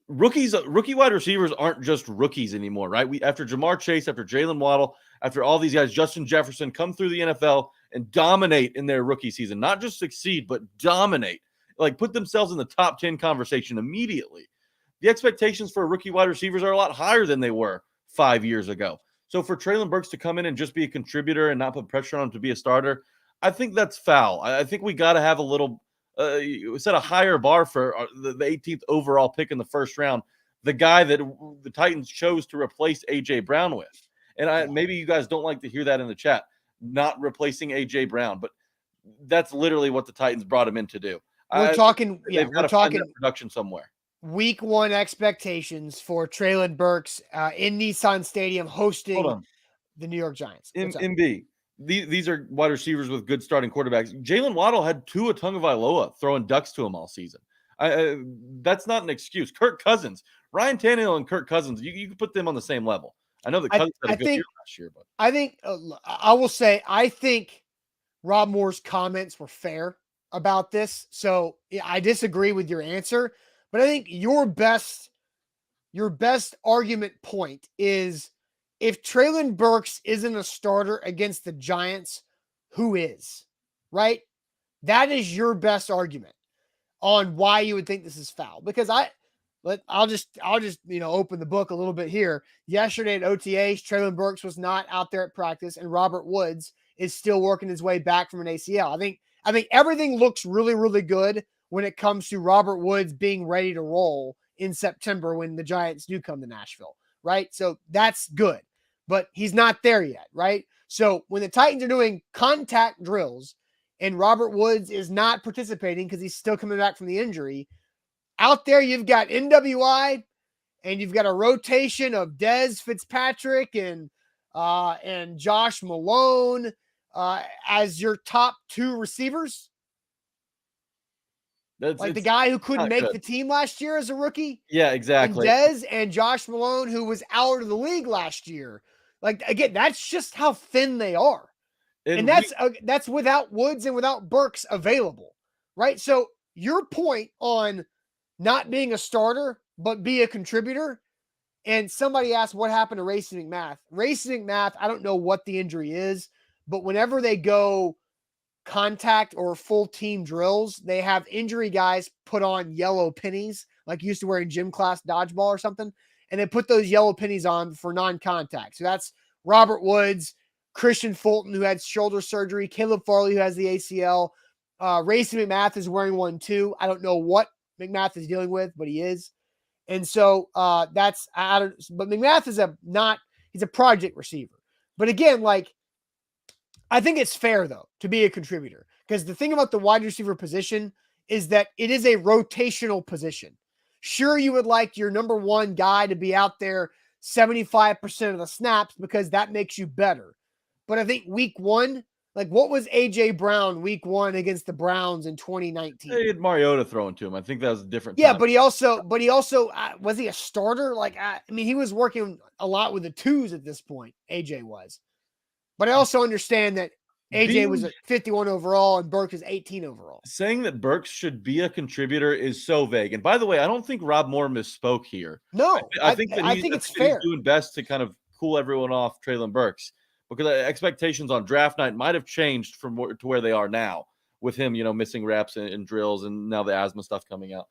S2: rookie wide receivers aren't just rookies anymore, right? After Jamar Chase, after Jalen Waddle, after all these guys, Justin Jefferson come through the NFL and dominate in their rookie season, not just succeed, but dominate, like put themselves in the top 10 conversation immediately. The expectations for rookie wide receivers are a lot higher than they were 5 years ago. So for Treylon Burks to come in and just be a contributor and not put pressure on him to be a starter, I think that's foul. I think we got to have a little set a higher bar for the 18th overall pick in the first round, the guy that the Titans chose to replace A.J. Brown with. And maybe you guys don't like to hear that in the chat, not replacing A.J. Brown, but that's literally what the Titans brought him in to do.
S1: We're talking
S2: production somewhere.
S1: Week one expectations for Treylon Burks in Nissan Stadium hosting the New York Giants.
S2: MB. These are wide receivers with good starting quarterbacks. Jalen Waddle had Tua Tagovailoa throwing ducks to him all season. That's not an excuse. Kirk Cousins, Ryan Tannehill and Kirk Cousins, you can put them on the same level. I know the Cousins had a good year last year. But
S1: I think I will say I think Rob Moore's comments were fair about this. So I disagree with your answer, but I think your best argument point is if Treylon Burks isn't a starter against the Giants, who is? Right? That is your best argument on why you would think this is foul. Because I'll just open the book a little bit here. Yesterday at OTAs, Treylon Burks was not out there at practice, and Robert Woods is still working his way back from an ACL. I think everything looks really, really good when it comes to Robert Woods being ready to roll in September when the Giants do come to Nashville, right? So that's good. But he's not there yet, right? So when the Titans are doing contact drills and Robert Woods is not participating because he's still coming back from the injury, out there you've got NWI and you've got a rotation of Dez Fitzpatrick and Josh Malone as your top two receivers. Like the guy who couldn't make the team last year as a rookie.
S2: Yeah, exactly.
S1: And Dez and Josh Malone, who was out of the league last year. Like, again, that's just how thin they are. And that's without Woods and without Burks available, right? So your point on not being a starter, but be a contributor, and somebody asked what happened to Racing McMath. Racing McMath, I don't know what the injury is, but whenever they go contact or full team drills, they have injury guys put on yellow pennies, like used to wear in gym class dodgeball or something. And they put those yellow pennies on for non-contact. So that's Robert Woods, Christian Fulton, who had shoulder surgery, Caleb Farley, who has the ACL. Racing McMath is wearing one too. I don't know what McMath is dealing with, but he is. And so but McMath is he's a project receiver. But again, like, I think it's fair, though, to be a contributor. Because the thing about the wide receiver position is that it is a rotational position. Sure, you would like your number one guy to be out there 75% of the snaps because that makes you better. But I think week one, like, what was A.J. Brown week one against the Browns in 2019?
S2: He had Mariota throwing to him. I think that was a different
S1: time. Yeah, but he also was he a starter? Like, I mean, he was working a lot with the twos at this point, A.J. was. But I also understand that AJ was at 51 overall and Burks is 18 overall.
S2: Saying that Burks should be a contributor is so vague. And by the way, I don't think Rob Moore misspoke here.
S1: No,
S2: I think it's fair. He's doing best to kind of cool everyone off Treylon Burks because expectations on draft night might have changed from to where they are now with him, missing reps and drills and now the asthma stuff coming out.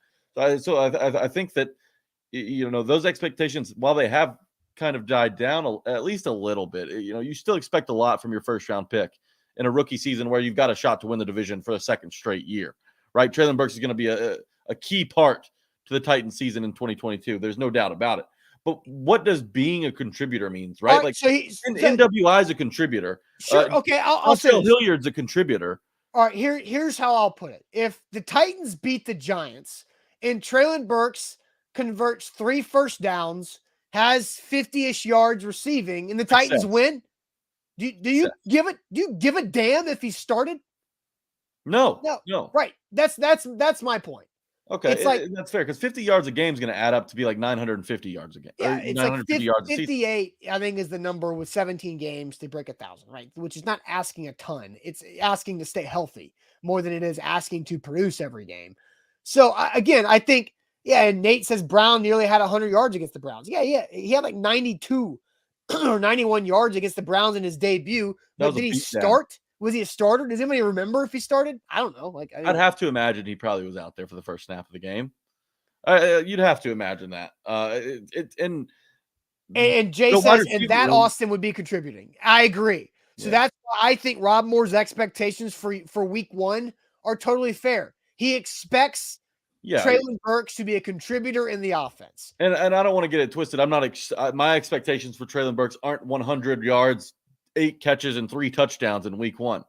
S2: So I think that, those expectations, while they have kind of died down at least a little bit, you still expect a lot from your first round pick in a rookie season where you've got a shot to win the division for a second straight year, right? Treylon Burks is going to be a key part to the Titans season in 2022. There's no doubt about it. But what does being a contributor means, right? Like NWI is a contributor.
S1: Sure. Okay. I'll say this.
S2: Hilliard's a contributor.
S1: All right. Here's how I'll put it. If the Titans beat the Giants and Treylon Burks converts 3 first downs, has 50-ish yards receiving, and the Titans win, do you give a damn if he started?
S2: No.
S1: Right. That's my point.
S2: Okay, it's like, that's fair because 50 yards a game is going to add up to be like 950 yards a game.
S1: Yeah, it's like 58, I think, is the number with 17 games to break 1,000, right? Which is not asking a ton. It's asking to stay healthy more than it is asking to produce every game. So, again, I think, and Nate says Brown nearly had 100 yards against the Browns. Yeah, he had like 92 or 91 yards against the Browns in his debut. But did he start? Was he a starter? Does anybody remember if he started? I don't know.
S2: I'd have to imagine he probably was out there for the first snap of the game. You'd have to imagine that. And
S1: Jay says, and that Austin would be contributing. I agree. So that's why I think Rob Moore's expectations for week 1 are totally fair. He expects Treylon Burks to be a contributor in the offense.
S2: And I don't want to get it twisted. I'm not. My expectations for Treylon Burks aren't 100 yards, 8 catches, and 3 touchdowns in week 1.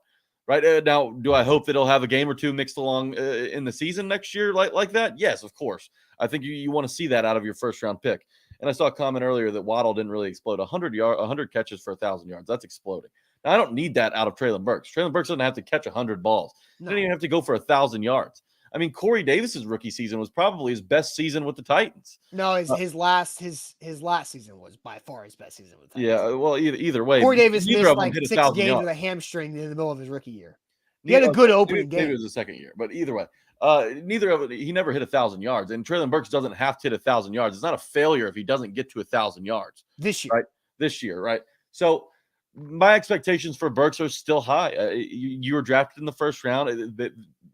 S2: Right now, do I hope that he'll have a game or two mixed along in the season next year like that? Yes, of course. I think you want to see that out of your first round pick. And I saw a comment earlier that Waddle didn't really explode. 100 catches for 1,000 yards. That's exploding. Now, I don't need that out of Treylon Burks. Treylon Burks doesn't have to catch 100 balls. He didn't even have to go for 1,000 yards. I mean, Corey Davis's rookie season was probably his best season with the Titans.
S1: No, his last season was by far his best season with the Titans.
S2: Yeah, well, either way,
S1: Corey Davis missed like 6 games with a hamstring in the middle of his rookie year. He had a good opening game.
S2: Maybe it was the second year, but either way, he never hit 1,000 yards. And Treylon Burks doesn't have to hit 1,000 yards. It's not a failure if he doesn't get to 1,000 yards
S1: this year.
S2: Right? This year, right? So my expectations for Burks are still high. You were drafted in the first round.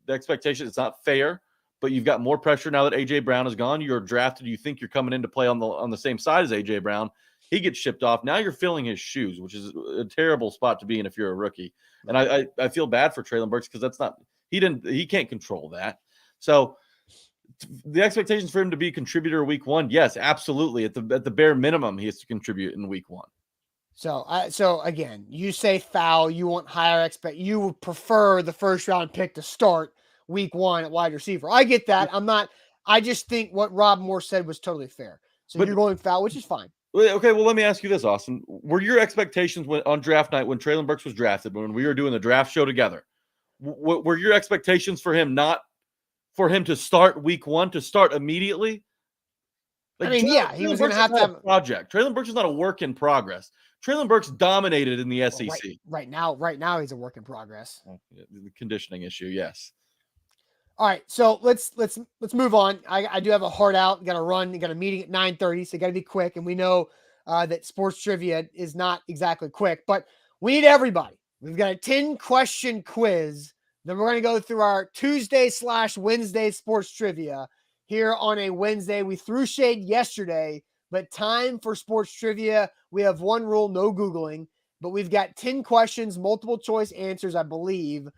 S2: The expectation, it's not fair, but you've got more pressure now that A.J. Brown is gone. You're drafted. You think you're coming in to play on the same side as A.J. Brown. He gets shipped off. Now you're filling his shoes, which is a terrible spot to be in if you're a rookie. And I feel bad for Treylon Burks because he can't control that. So the expectations for him to be a contributor week 1, yes, absolutely. At the bare minimum, he has to contribute in week 1.
S1: So again, you say foul, you want higher you would prefer the first round pick to start week 1 at wide receiver. I get that. I just think what Rob Moore said was totally fair. So you're going foul, which is fine.
S2: Okay, well, let me ask you this, Austin. Were your expectations on draft night when Treylon Burks was drafted, when we were doing the draft show together, were your expectations for him not for him to start week 1, to start immediately?
S1: Like, he was going to have to have
S2: a project. Treylon Burks is not a work in progress. Treylon Burks dominated in the SEC.
S1: Right now, he's a work in progress.
S2: The conditioning issue, yes.
S1: All right, so let's move on. I do have a heart out. Got to run. Got a meeting at 9:30, so got to be quick. And we know that sports trivia is not exactly quick, but we need everybody. We've got a 10-question quiz. Then we're going to go through our Tuesday/Wednesday sports trivia here on a Wednesday. We threw shade yesterday, but time for sports trivia. We have one rule: no Googling. But we've got 10 questions, multiple choice answers, I believe.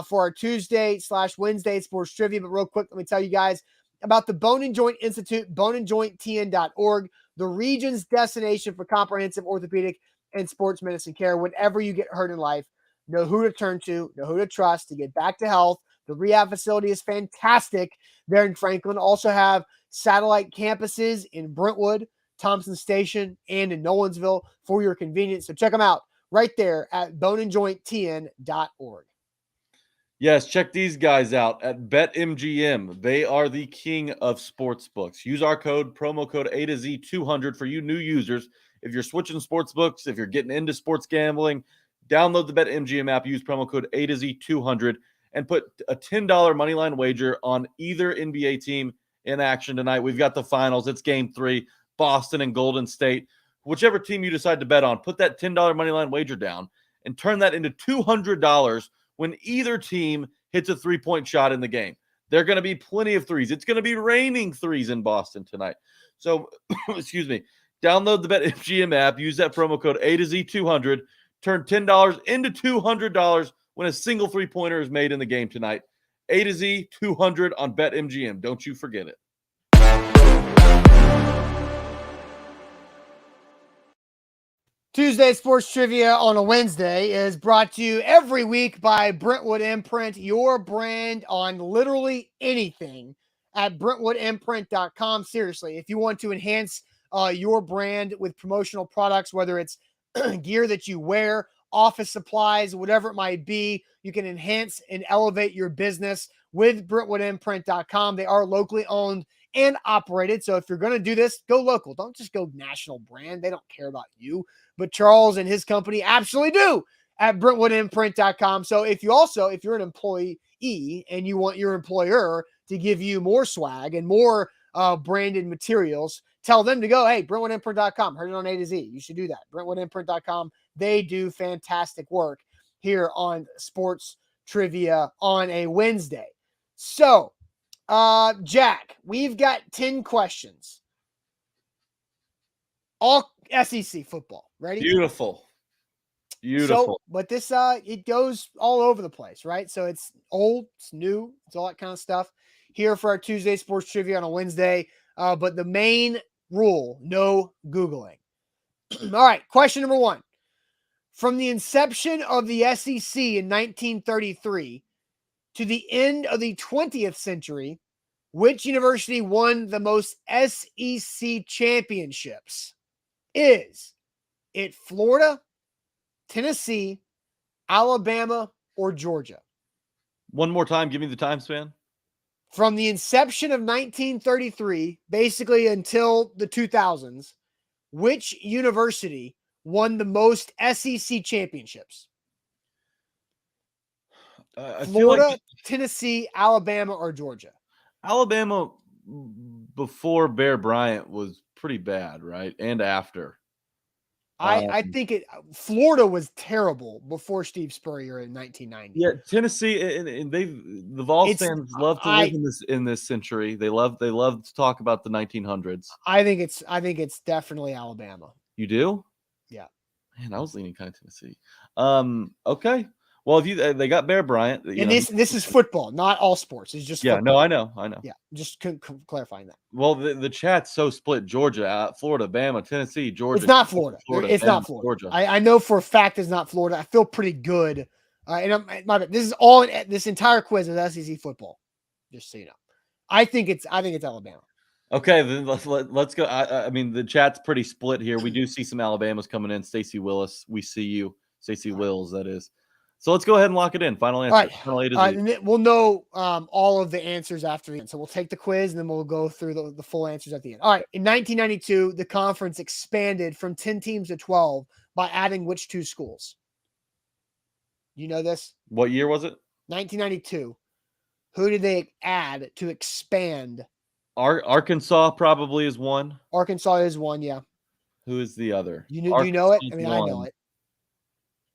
S1: For our Tuesday/Wednesday sports trivia. But real quick, let me tell you guys about the Bone and Joint Institute, boneandjointtn.org, the region's destination for comprehensive orthopedic and sports medicine care. Whenever you get hurt in life, know who to turn to, know who to trust to get back to health. The rehab facility is fantastic there in Franklin. Also have satellite campuses in Brentwood, Thompson Station, and in Nolensville for your convenience. So check them out right there at boneandjointtn.org.
S2: Yes, check these guys out at BetMGM. They are the king of sports books. Use our promo code A to Z 200 for you new users. If you're switching sports books, if you're getting into sports gambling, download the BetMGM app, use promo code A to Z 200, and put a $10 moneyline wager on either NBA team in action tonight. We've got the finals. It's game 3, Boston and Golden State. Whichever team you decide to bet on, put that $10 moneyline wager down and turn that into $200 when either team hits a three-point shot in the game. There are going to be plenty of threes. It's going to be raining threes in Boston tonight. So, excuse me, download the BetMGM app, use that promo code A to Z 200, turn $10 into $200 when a single three-pointer is made in the game tonight. A to Z 200 on BetMGM. Don't you forget it.
S1: Tuesday Sports Trivia on a Wednesday is brought to you every week by Brentwood Imprint, your brand on literally anything at BrentwoodImprint.com. Seriously, if you want to enhance your brand with promotional products, whether it's gear that you wear, office supplies, whatever it might be, you can enhance and elevate your business with BrentwoodImprint.com. They are locally owned and operated. So if you're going to do this, go local. Don't just go national brand. They don't care about you. But Charles and his company absolutely do at BrentwoodImprint.com. So if you're an employee and you want your employer to give you more swag and more branded materials, tell them to go, hey, BrentwoodImprint.com. Heard it on A to Z. You should do that. BrentwoodImprint.com. They do fantastic work here on Sports Trivia on a Wednesday. So, Jack, we've got 10 questions. All SEC football. Ready?
S2: Beautiful.
S1: So, but this, it goes all over the place, right? So it's old, it's new, it's all that kind of stuff here for our Tuesday Sports Trivia on a Wednesday. But the main rule, no Googling. All right. Question number 1. From the inception of the SEC in 1933 to the end of the 20th century, which university won the most SEC championships? Is it Florida, Tennessee, Alabama, or Georgia?
S2: One more time. Give me the time span.
S1: From the inception of 1933, basically until the 2000s, which university won the most SEC championships? Florida, Tennessee, Alabama, or Georgia?
S2: Alabama before Bear Bryant was pretty bad, right? And after.
S1: I think Florida was terrible before Steve Spurrier in 1990.
S2: Yeah, Tennessee, and the Vols fans love to live in this century. They love to talk about the 1900s.
S1: I think it's definitely Alabama.
S2: You do?
S1: Yeah.
S2: Man, I was leaning kind of Tennessee. Okay. Well, if they got Bear Bryant,
S1: and this is football, not all sports. It's just
S2: football.
S1: No,
S2: I know.
S1: Yeah, just clarifying that.
S2: Well, the chat's so split: Georgia, Florida, Bama, Tennessee, Georgia.
S1: It's not Florida. It's
S2: Bama,
S1: not Florida.
S2: Georgia.
S1: I know for a fact it's not Florida. I feel pretty good. This is all. This entire quiz is SEC football. Just so you know, I think it's Alabama.
S2: Okay, then let's go. I mean, the chat's pretty split here. We do see some Alabamas coming in. Stacey Willis, we see you. Stacey Wills, that is. So let's go ahead and lock it in. Final answer.
S1: All right.
S2: Final A to Z.
S1: We'll know all of the answers after the end. So we'll take the quiz and then we'll go through the full answers at the end. All right. In 1992, the conference expanded from 10 teams to 12 by adding which 2 schools? You know this?
S2: What year was it?
S1: 1992. Who did they add to expand?
S2: Arkansas probably is one.
S1: Arkansas is one, yeah.
S2: Who is the other?
S1: Do you know it? I mean, I know it.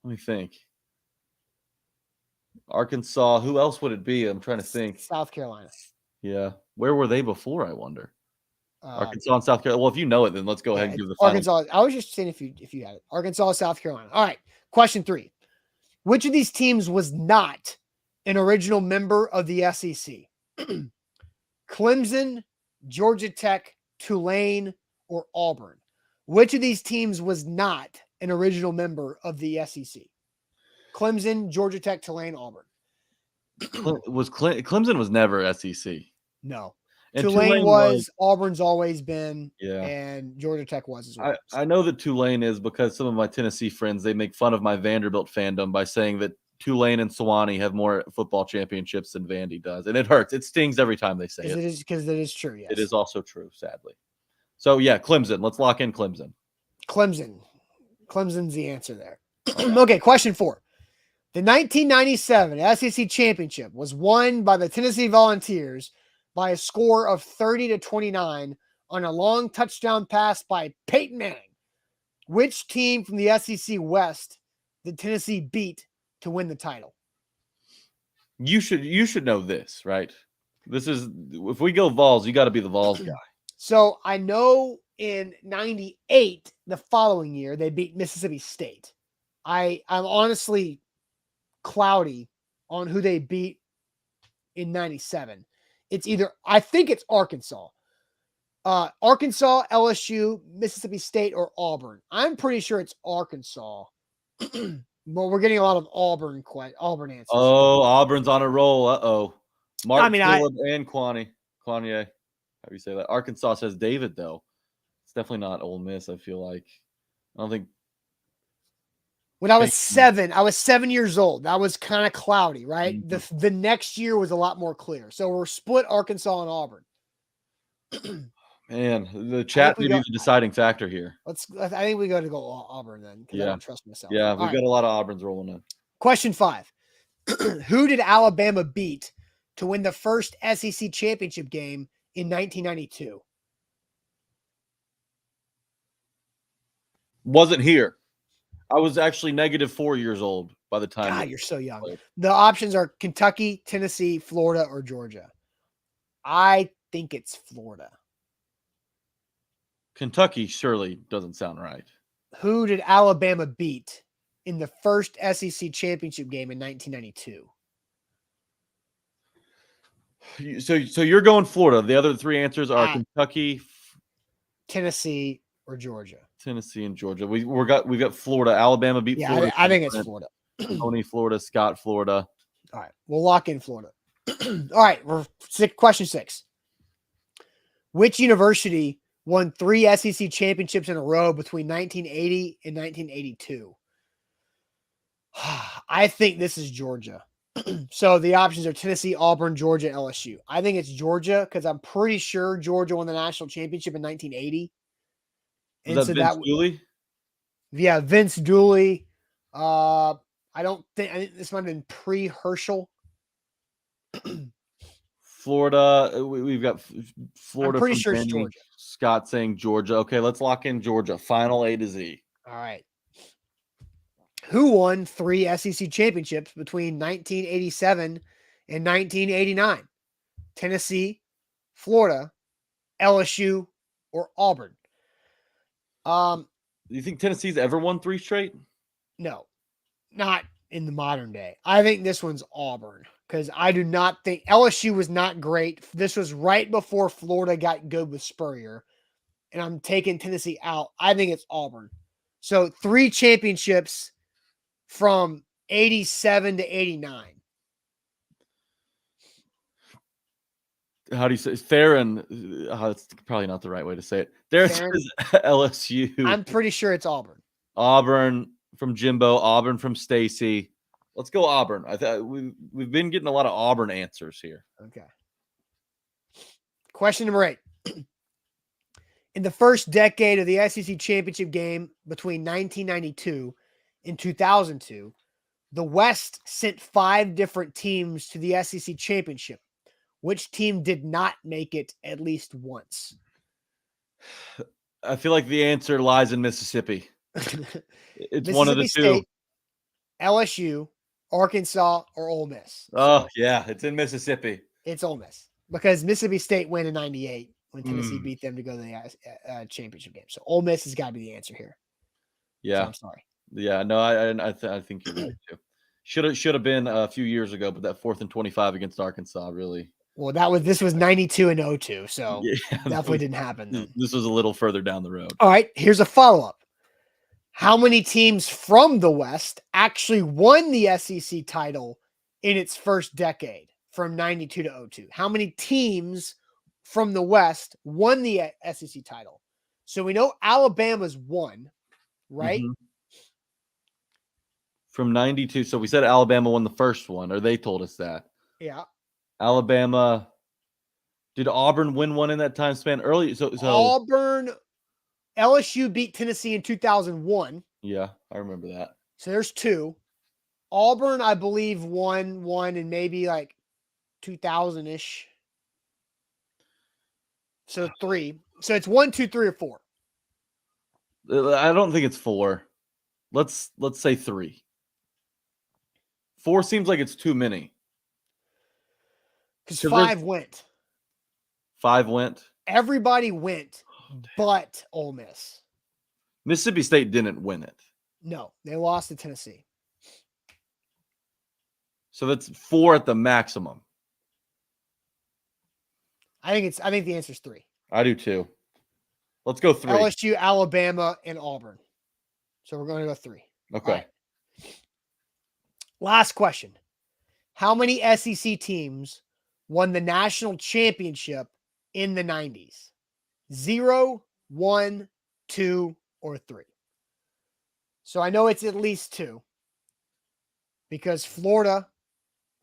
S2: Let me think. Arkansas. Who else would it be? I'm trying to think.
S1: South Carolina.
S2: Yeah. Where were they before, I wonder? Arkansas and South Carolina. Well, if you know it, then let's go ahead and give the final.
S1: Arkansas. I was just saying if you had it. Arkansas, South Carolina. All right. Question 3. Which of these teams was not an original member of the SEC? Clemson, Georgia Tech, Tulane, or Auburn? Which of these teams was not an original member of the SEC? Clemson, Georgia Tech, Tulane, Auburn.
S2: Clemson was never SEC.
S1: No. And Tulane was, Auburn's always been,
S2: yeah,
S1: and Georgia Tech was as well.
S2: I know that Tulane is because some of my Tennessee friends, they make fun of my Vanderbilt fandom by saying that Tulane and Sewanee have more football championships than Vandy does. And it hurts. It stings every time they say it.
S1: Because it is true, yes.
S2: It is also true, sadly. So, yeah, Clemson. Let's lock in Clemson.
S1: Clemson's the answer there. Okay, question 4. The 1997 SEC championship was won by the Tennessee Volunteers by a score of 30-29 on a long touchdown pass by Peyton Manning. Which team from the SEC West did Tennessee beat to win the title?
S2: You should know this, right? This is, if we go Vols, you got to be the Vols guy.
S1: So I know in 98, the following year, they beat Mississippi State. I'm honestly cloudy on who they beat in 97. It's either, I think it's Arkansas. Arkansas, LSU, Mississippi State, or Auburn. I'm pretty sure it's Arkansas. But we're getting a lot of Auburn answers.
S2: Oh, Auburn's on a roll. Uh-oh. Mark
S1: I mean,
S2: Phillip and Kwanier. How do you say that? Arkansas says David, though. It's definitely not Ole Miss, I feel like. I don't think.
S1: When I was 7 years old. That was kind of cloudy, right?
S2: Mm-hmm.
S1: The next year was a lot more clear. So we're split Arkansas and Auburn.
S2: Man, the chat may be the deciding factor here.
S1: I think we got to go Auburn then, because I don't trust myself.
S2: Yeah, we've got a lot of Auburns rolling in.
S1: Question 5. Who did Alabama beat to win the first SEC championship game in 1992?
S2: Wasn't here. I was actually -4 years old by the time.
S1: God, you're so young. The options are Kentucky, Tennessee, Florida, or Georgia. I think it's Florida.
S2: Kentucky surely doesn't sound right.
S1: Who did Alabama beat in the first SEC championship game in 1992?
S2: So you're going Florida. The other 3 answers are Kentucky,
S1: Tennessee, or Georgia.
S2: Tennessee, and Georgia. We've got Florida. Alabama beat Florida.
S1: I think it's Florida.
S2: Tony, Florida. Scott, Florida.
S1: All right, we'll lock in Florida. All right, question 6. Which university won 3 SEC championships in a row between 1980 and 1982? I think this is Georgia. So the options are Tennessee, Auburn, Georgia, LSU. I think it's Georgia because I'm pretty sure Georgia won the national championship in 1980.
S2: And so Vince Dooley?
S1: Yeah, Vince Dooley. I think this might have been pre-Herschel.
S2: Florida. We've got Florida.
S1: I'm pretty sure it's Georgia.
S2: Scott saying Georgia. Okay, let's lock in Georgia. Final A to Z.
S1: All right. Who won 3 SEC championships between 1987 and 1989? Tennessee, Florida, LSU, or Auburn?
S2: Do you think Tennessee's ever won 3 straight?
S1: No, not in the modern day. I think this one's Auburn because I do not think LSU was not great. This was right before Florida got good with Spurrier, and I'm taking Tennessee out. I think it's Auburn. So 3 championships from 87 to 89.
S2: How do you say Theron? That's probably not the right way to say it. There's LSU.
S1: I'm pretty sure it's Auburn.
S2: Auburn from Jimbo. Auburn from Stacy. Let's go Auburn. I thought we've been getting a lot of Auburn answers here.
S1: Okay. Question number 8. In the first decade of the SEC championship game between 1992 and 2002, the West sent 5 different teams to the SEC championship. Which team did not make it at least once?
S2: I feel like the answer lies in Mississippi. It's one of the 2.
S1: State, LSU, Arkansas, or Ole Miss.
S2: Oh, yeah. It's in Mississippi.
S1: It's Ole Miss because Mississippi State went in 98 when Tennessee beat them to go to the championship game. So Ole Miss has got to be the answer here.
S2: Yeah.
S1: So I'm sorry.
S2: Yeah. No, I think you're right, too. Should have been a few years ago, but that 4th and 25 against Arkansas really.
S1: Well, this was 92 and 02, so definitely didn't happen then.
S2: This was a little further down the road.
S1: All right, here's a follow-up. How many teams from the West actually won the SEC title in its first decade from 92 to 02? How many teams from the West won the SEC title? So we know Alabama's won, right?
S2: Mm-hmm. From 92. So we said Alabama won the first one, or they told us that.
S1: Yeah.
S2: Alabama. Did Auburn win one in that time span early? So
S1: Auburn, LSU beat Tennessee in 2001.
S2: Yeah, I remember that.
S1: So there's 2. Auburn, I believe, won one in maybe like 2000-ish. So 3. So it's 1, 2, 3, or 4.
S2: I don't think it's 4. Let's say 3. 4 seems like it's too many.
S1: Because 5 went.
S2: 5 went?
S1: Everybody went, but Ole Miss.
S2: Mississippi State didn't win it.
S1: No, they lost to Tennessee.
S2: So that's 4 at the maximum.
S1: I think the answer is 3.
S2: I do too. Let's go 3.
S1: LSU, Alabama, and Auburn. So we're going to go 3.
S2: Okay.
S1: All right. Last question. How many SEC teams won the national championship in the 90s? 0, 1, 2, or 3? So I know it's at least 2 because Florida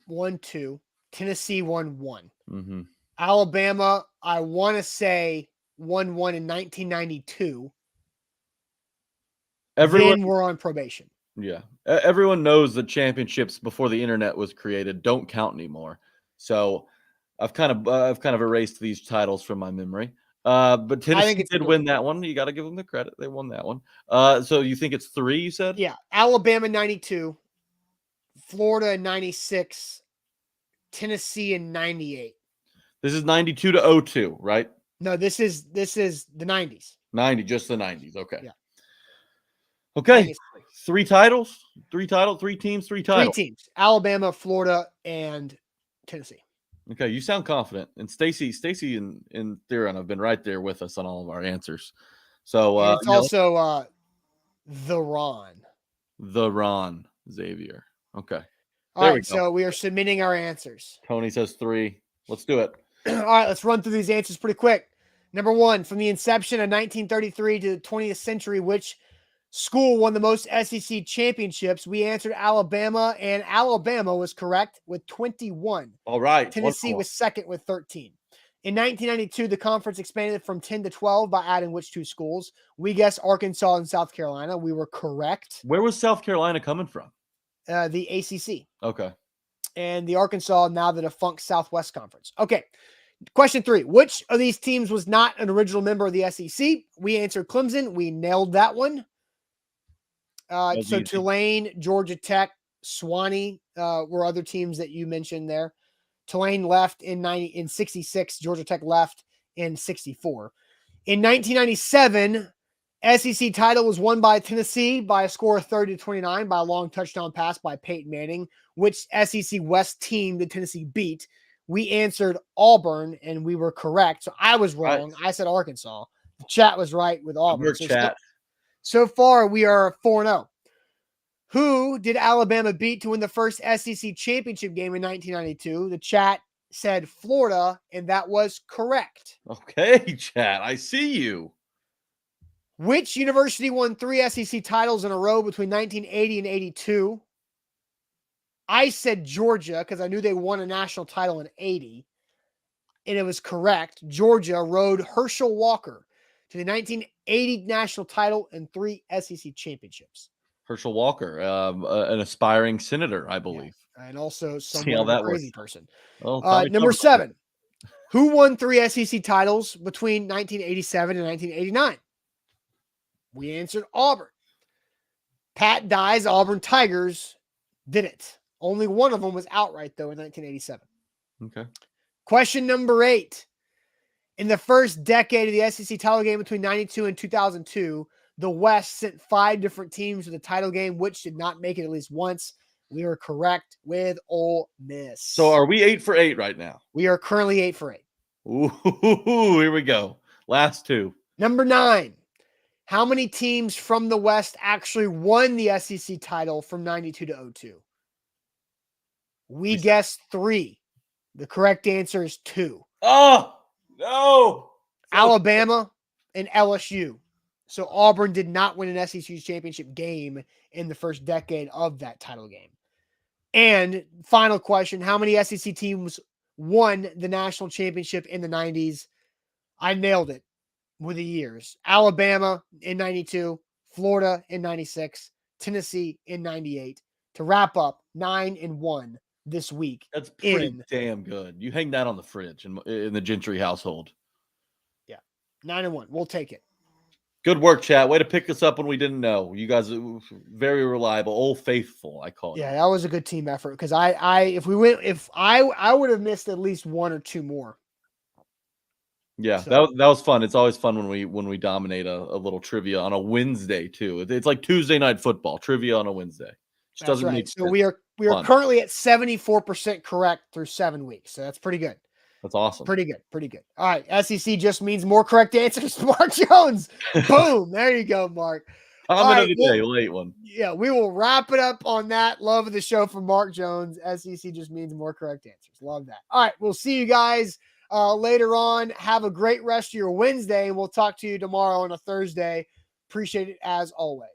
S1: won 2, Tennessee won 1.
S2: Mm-hmm.
S1: Alabama, I want to say, won 1 in 1992. Then we're on probation.
S2: Yeah. Everyone knows that championships before the internet was created don't count anymore. So I've kind of erased these titles from my memory. But Tennessee did win that one. You got to give them the credit. They won that one. So you think it's 3, you said?
S1: Yeah. Alabama 92, Florida in 96, Tennessee in 98.
S2: This is 92 to 02, right?
S1: No, this is the 90s.
S2: 90, just the 90s. Okay.
S1: Yeah.
S2: Okay. 3 titles, 3 teams, 3 titles.
S1: 3 teams. Alabama, Florida, and Tennessee.
S2: Okay, you sound confident. And Stacy and Theron have been right there with us on all of our answers. So
S1: and it's also the Ron
S2: Xavier. Okay.
S1: All right, so we are submitting our answers.
S2: Tony says 3. Let's do it.
S1: All right, let's run through these answers pretty quick. Number 1, from the inception of 1933 to the 20th century, which school won the most SEC championships? We answered Alabama, and Alabama was correct with 21.
S2: All right.
S1: Tennessee was second with 13. In 1992, the conference expanded from 10 to 12 by adding which 2 schools? We guessed Arkansas and South Carolina. We were correct.
S2: Where was South Carolina coming from?
S1: The ACC.
S2: Okay.
S1: And the Arkansas, now the defunct Southwest Conference. Okay. Question 3. Which of these teams was not an original member of the SEC? We answered Clemson. We nailed that one. So Tulane, Georgia Tech, Swanee were other teams that you mentioned there. Tulane left in 66. Georgia Tech left in 64. In 1997, SEC title was won by Tennessee by a score of 30-29 by a long touchdown pass by Peyton Manning. Which SEC West team did Tennessee beat? We answered Auburn, and we were correct. So I was wrong. Right. I said Arkansas. The chat was right with Auburn. So far, we are 4-0. Who did Alabama beat to win the first SEC championship game in 1992? The chat said Florida, and that was correct.
S2: Okay, chat. I see you.
S1: Which university won 3 SEC titles in a row between 1980 and 82? I said Georgia because I knew they won a national title in 80, and it was correct. Georgia rode Herschel Walker to the 1980 national title and 3 SEC championships.
S2: Herschel Walker, an aspiring senator, I believe.
S1: Yeah. And also somewhat of a crazy person.
S2: Well,
S1: number 7. Who won 3 SEC titles between 1987 and 1989? We answered Auburn. Pat Dye's Auburn Tigers did it. Only one of them was outright, though, in 1987.
S2: Okay.
S1: Question number 8. In the first decade of the SEC title game between 92 and 2002, the West sent 5 different teams to the title game, which did not make it at least once. We were correct with Ole Miss.
S2: So are we 8 for 8 right now?
S1: We are currently 8 for 8.
S2: Ooh, here we go. Last 2.
S1: Number 9. How many teams from the West actually won the SEC title from 92 to 02? We guessed 3. The correct answer is 2.
S2: Oh, no.
S1: Alabama and LSU. So Auburn did not win an SEC championship game in the first decade of that title game. And final question, how many SEC teams won the national championship in the 90s? I nailed it with the years. Alabama in 92, Florida in 96, Tennessee in 98. To wrap up, 9-1 this week.
S2: That's pretty damn good. You hang that on the fridge in the Gentry household.
S1: Yeah, 9-1. We'll take it.
S2: Good work, chat. Way to pick us up when we didn't know. You guys are very reliable, old faithful. I call it.
S1: Yeah, that was a good team effort because I would have missed at least 1 or 2 more.
S2: Yeah, so. that was fun. It's always fun when we dominate a little trivia on a Wednesday too. It's like Tuesday night football trivia on a Wednesday.
S1: Just doesn't make sense. So we are currently at 74% correct through 7 weeks. So that's pretty good.
S2: That's awesome.
S1: Pretty good. Pretty good. All right. SEC just means more correct answers. Mark Jones. Boom. There you go, Mark.
S2: Comment
S1: right,
S2: of the day, late one.
S1: Yeah, we will wrap it up on that. Love of the show from Mark Jones. SEC just means more correct answers. Love that. All right. We'll see you guys later on. Have a great rest of your Wednesday, and we'll talk to you tomorrow on a Thursday. Appreciate it as always.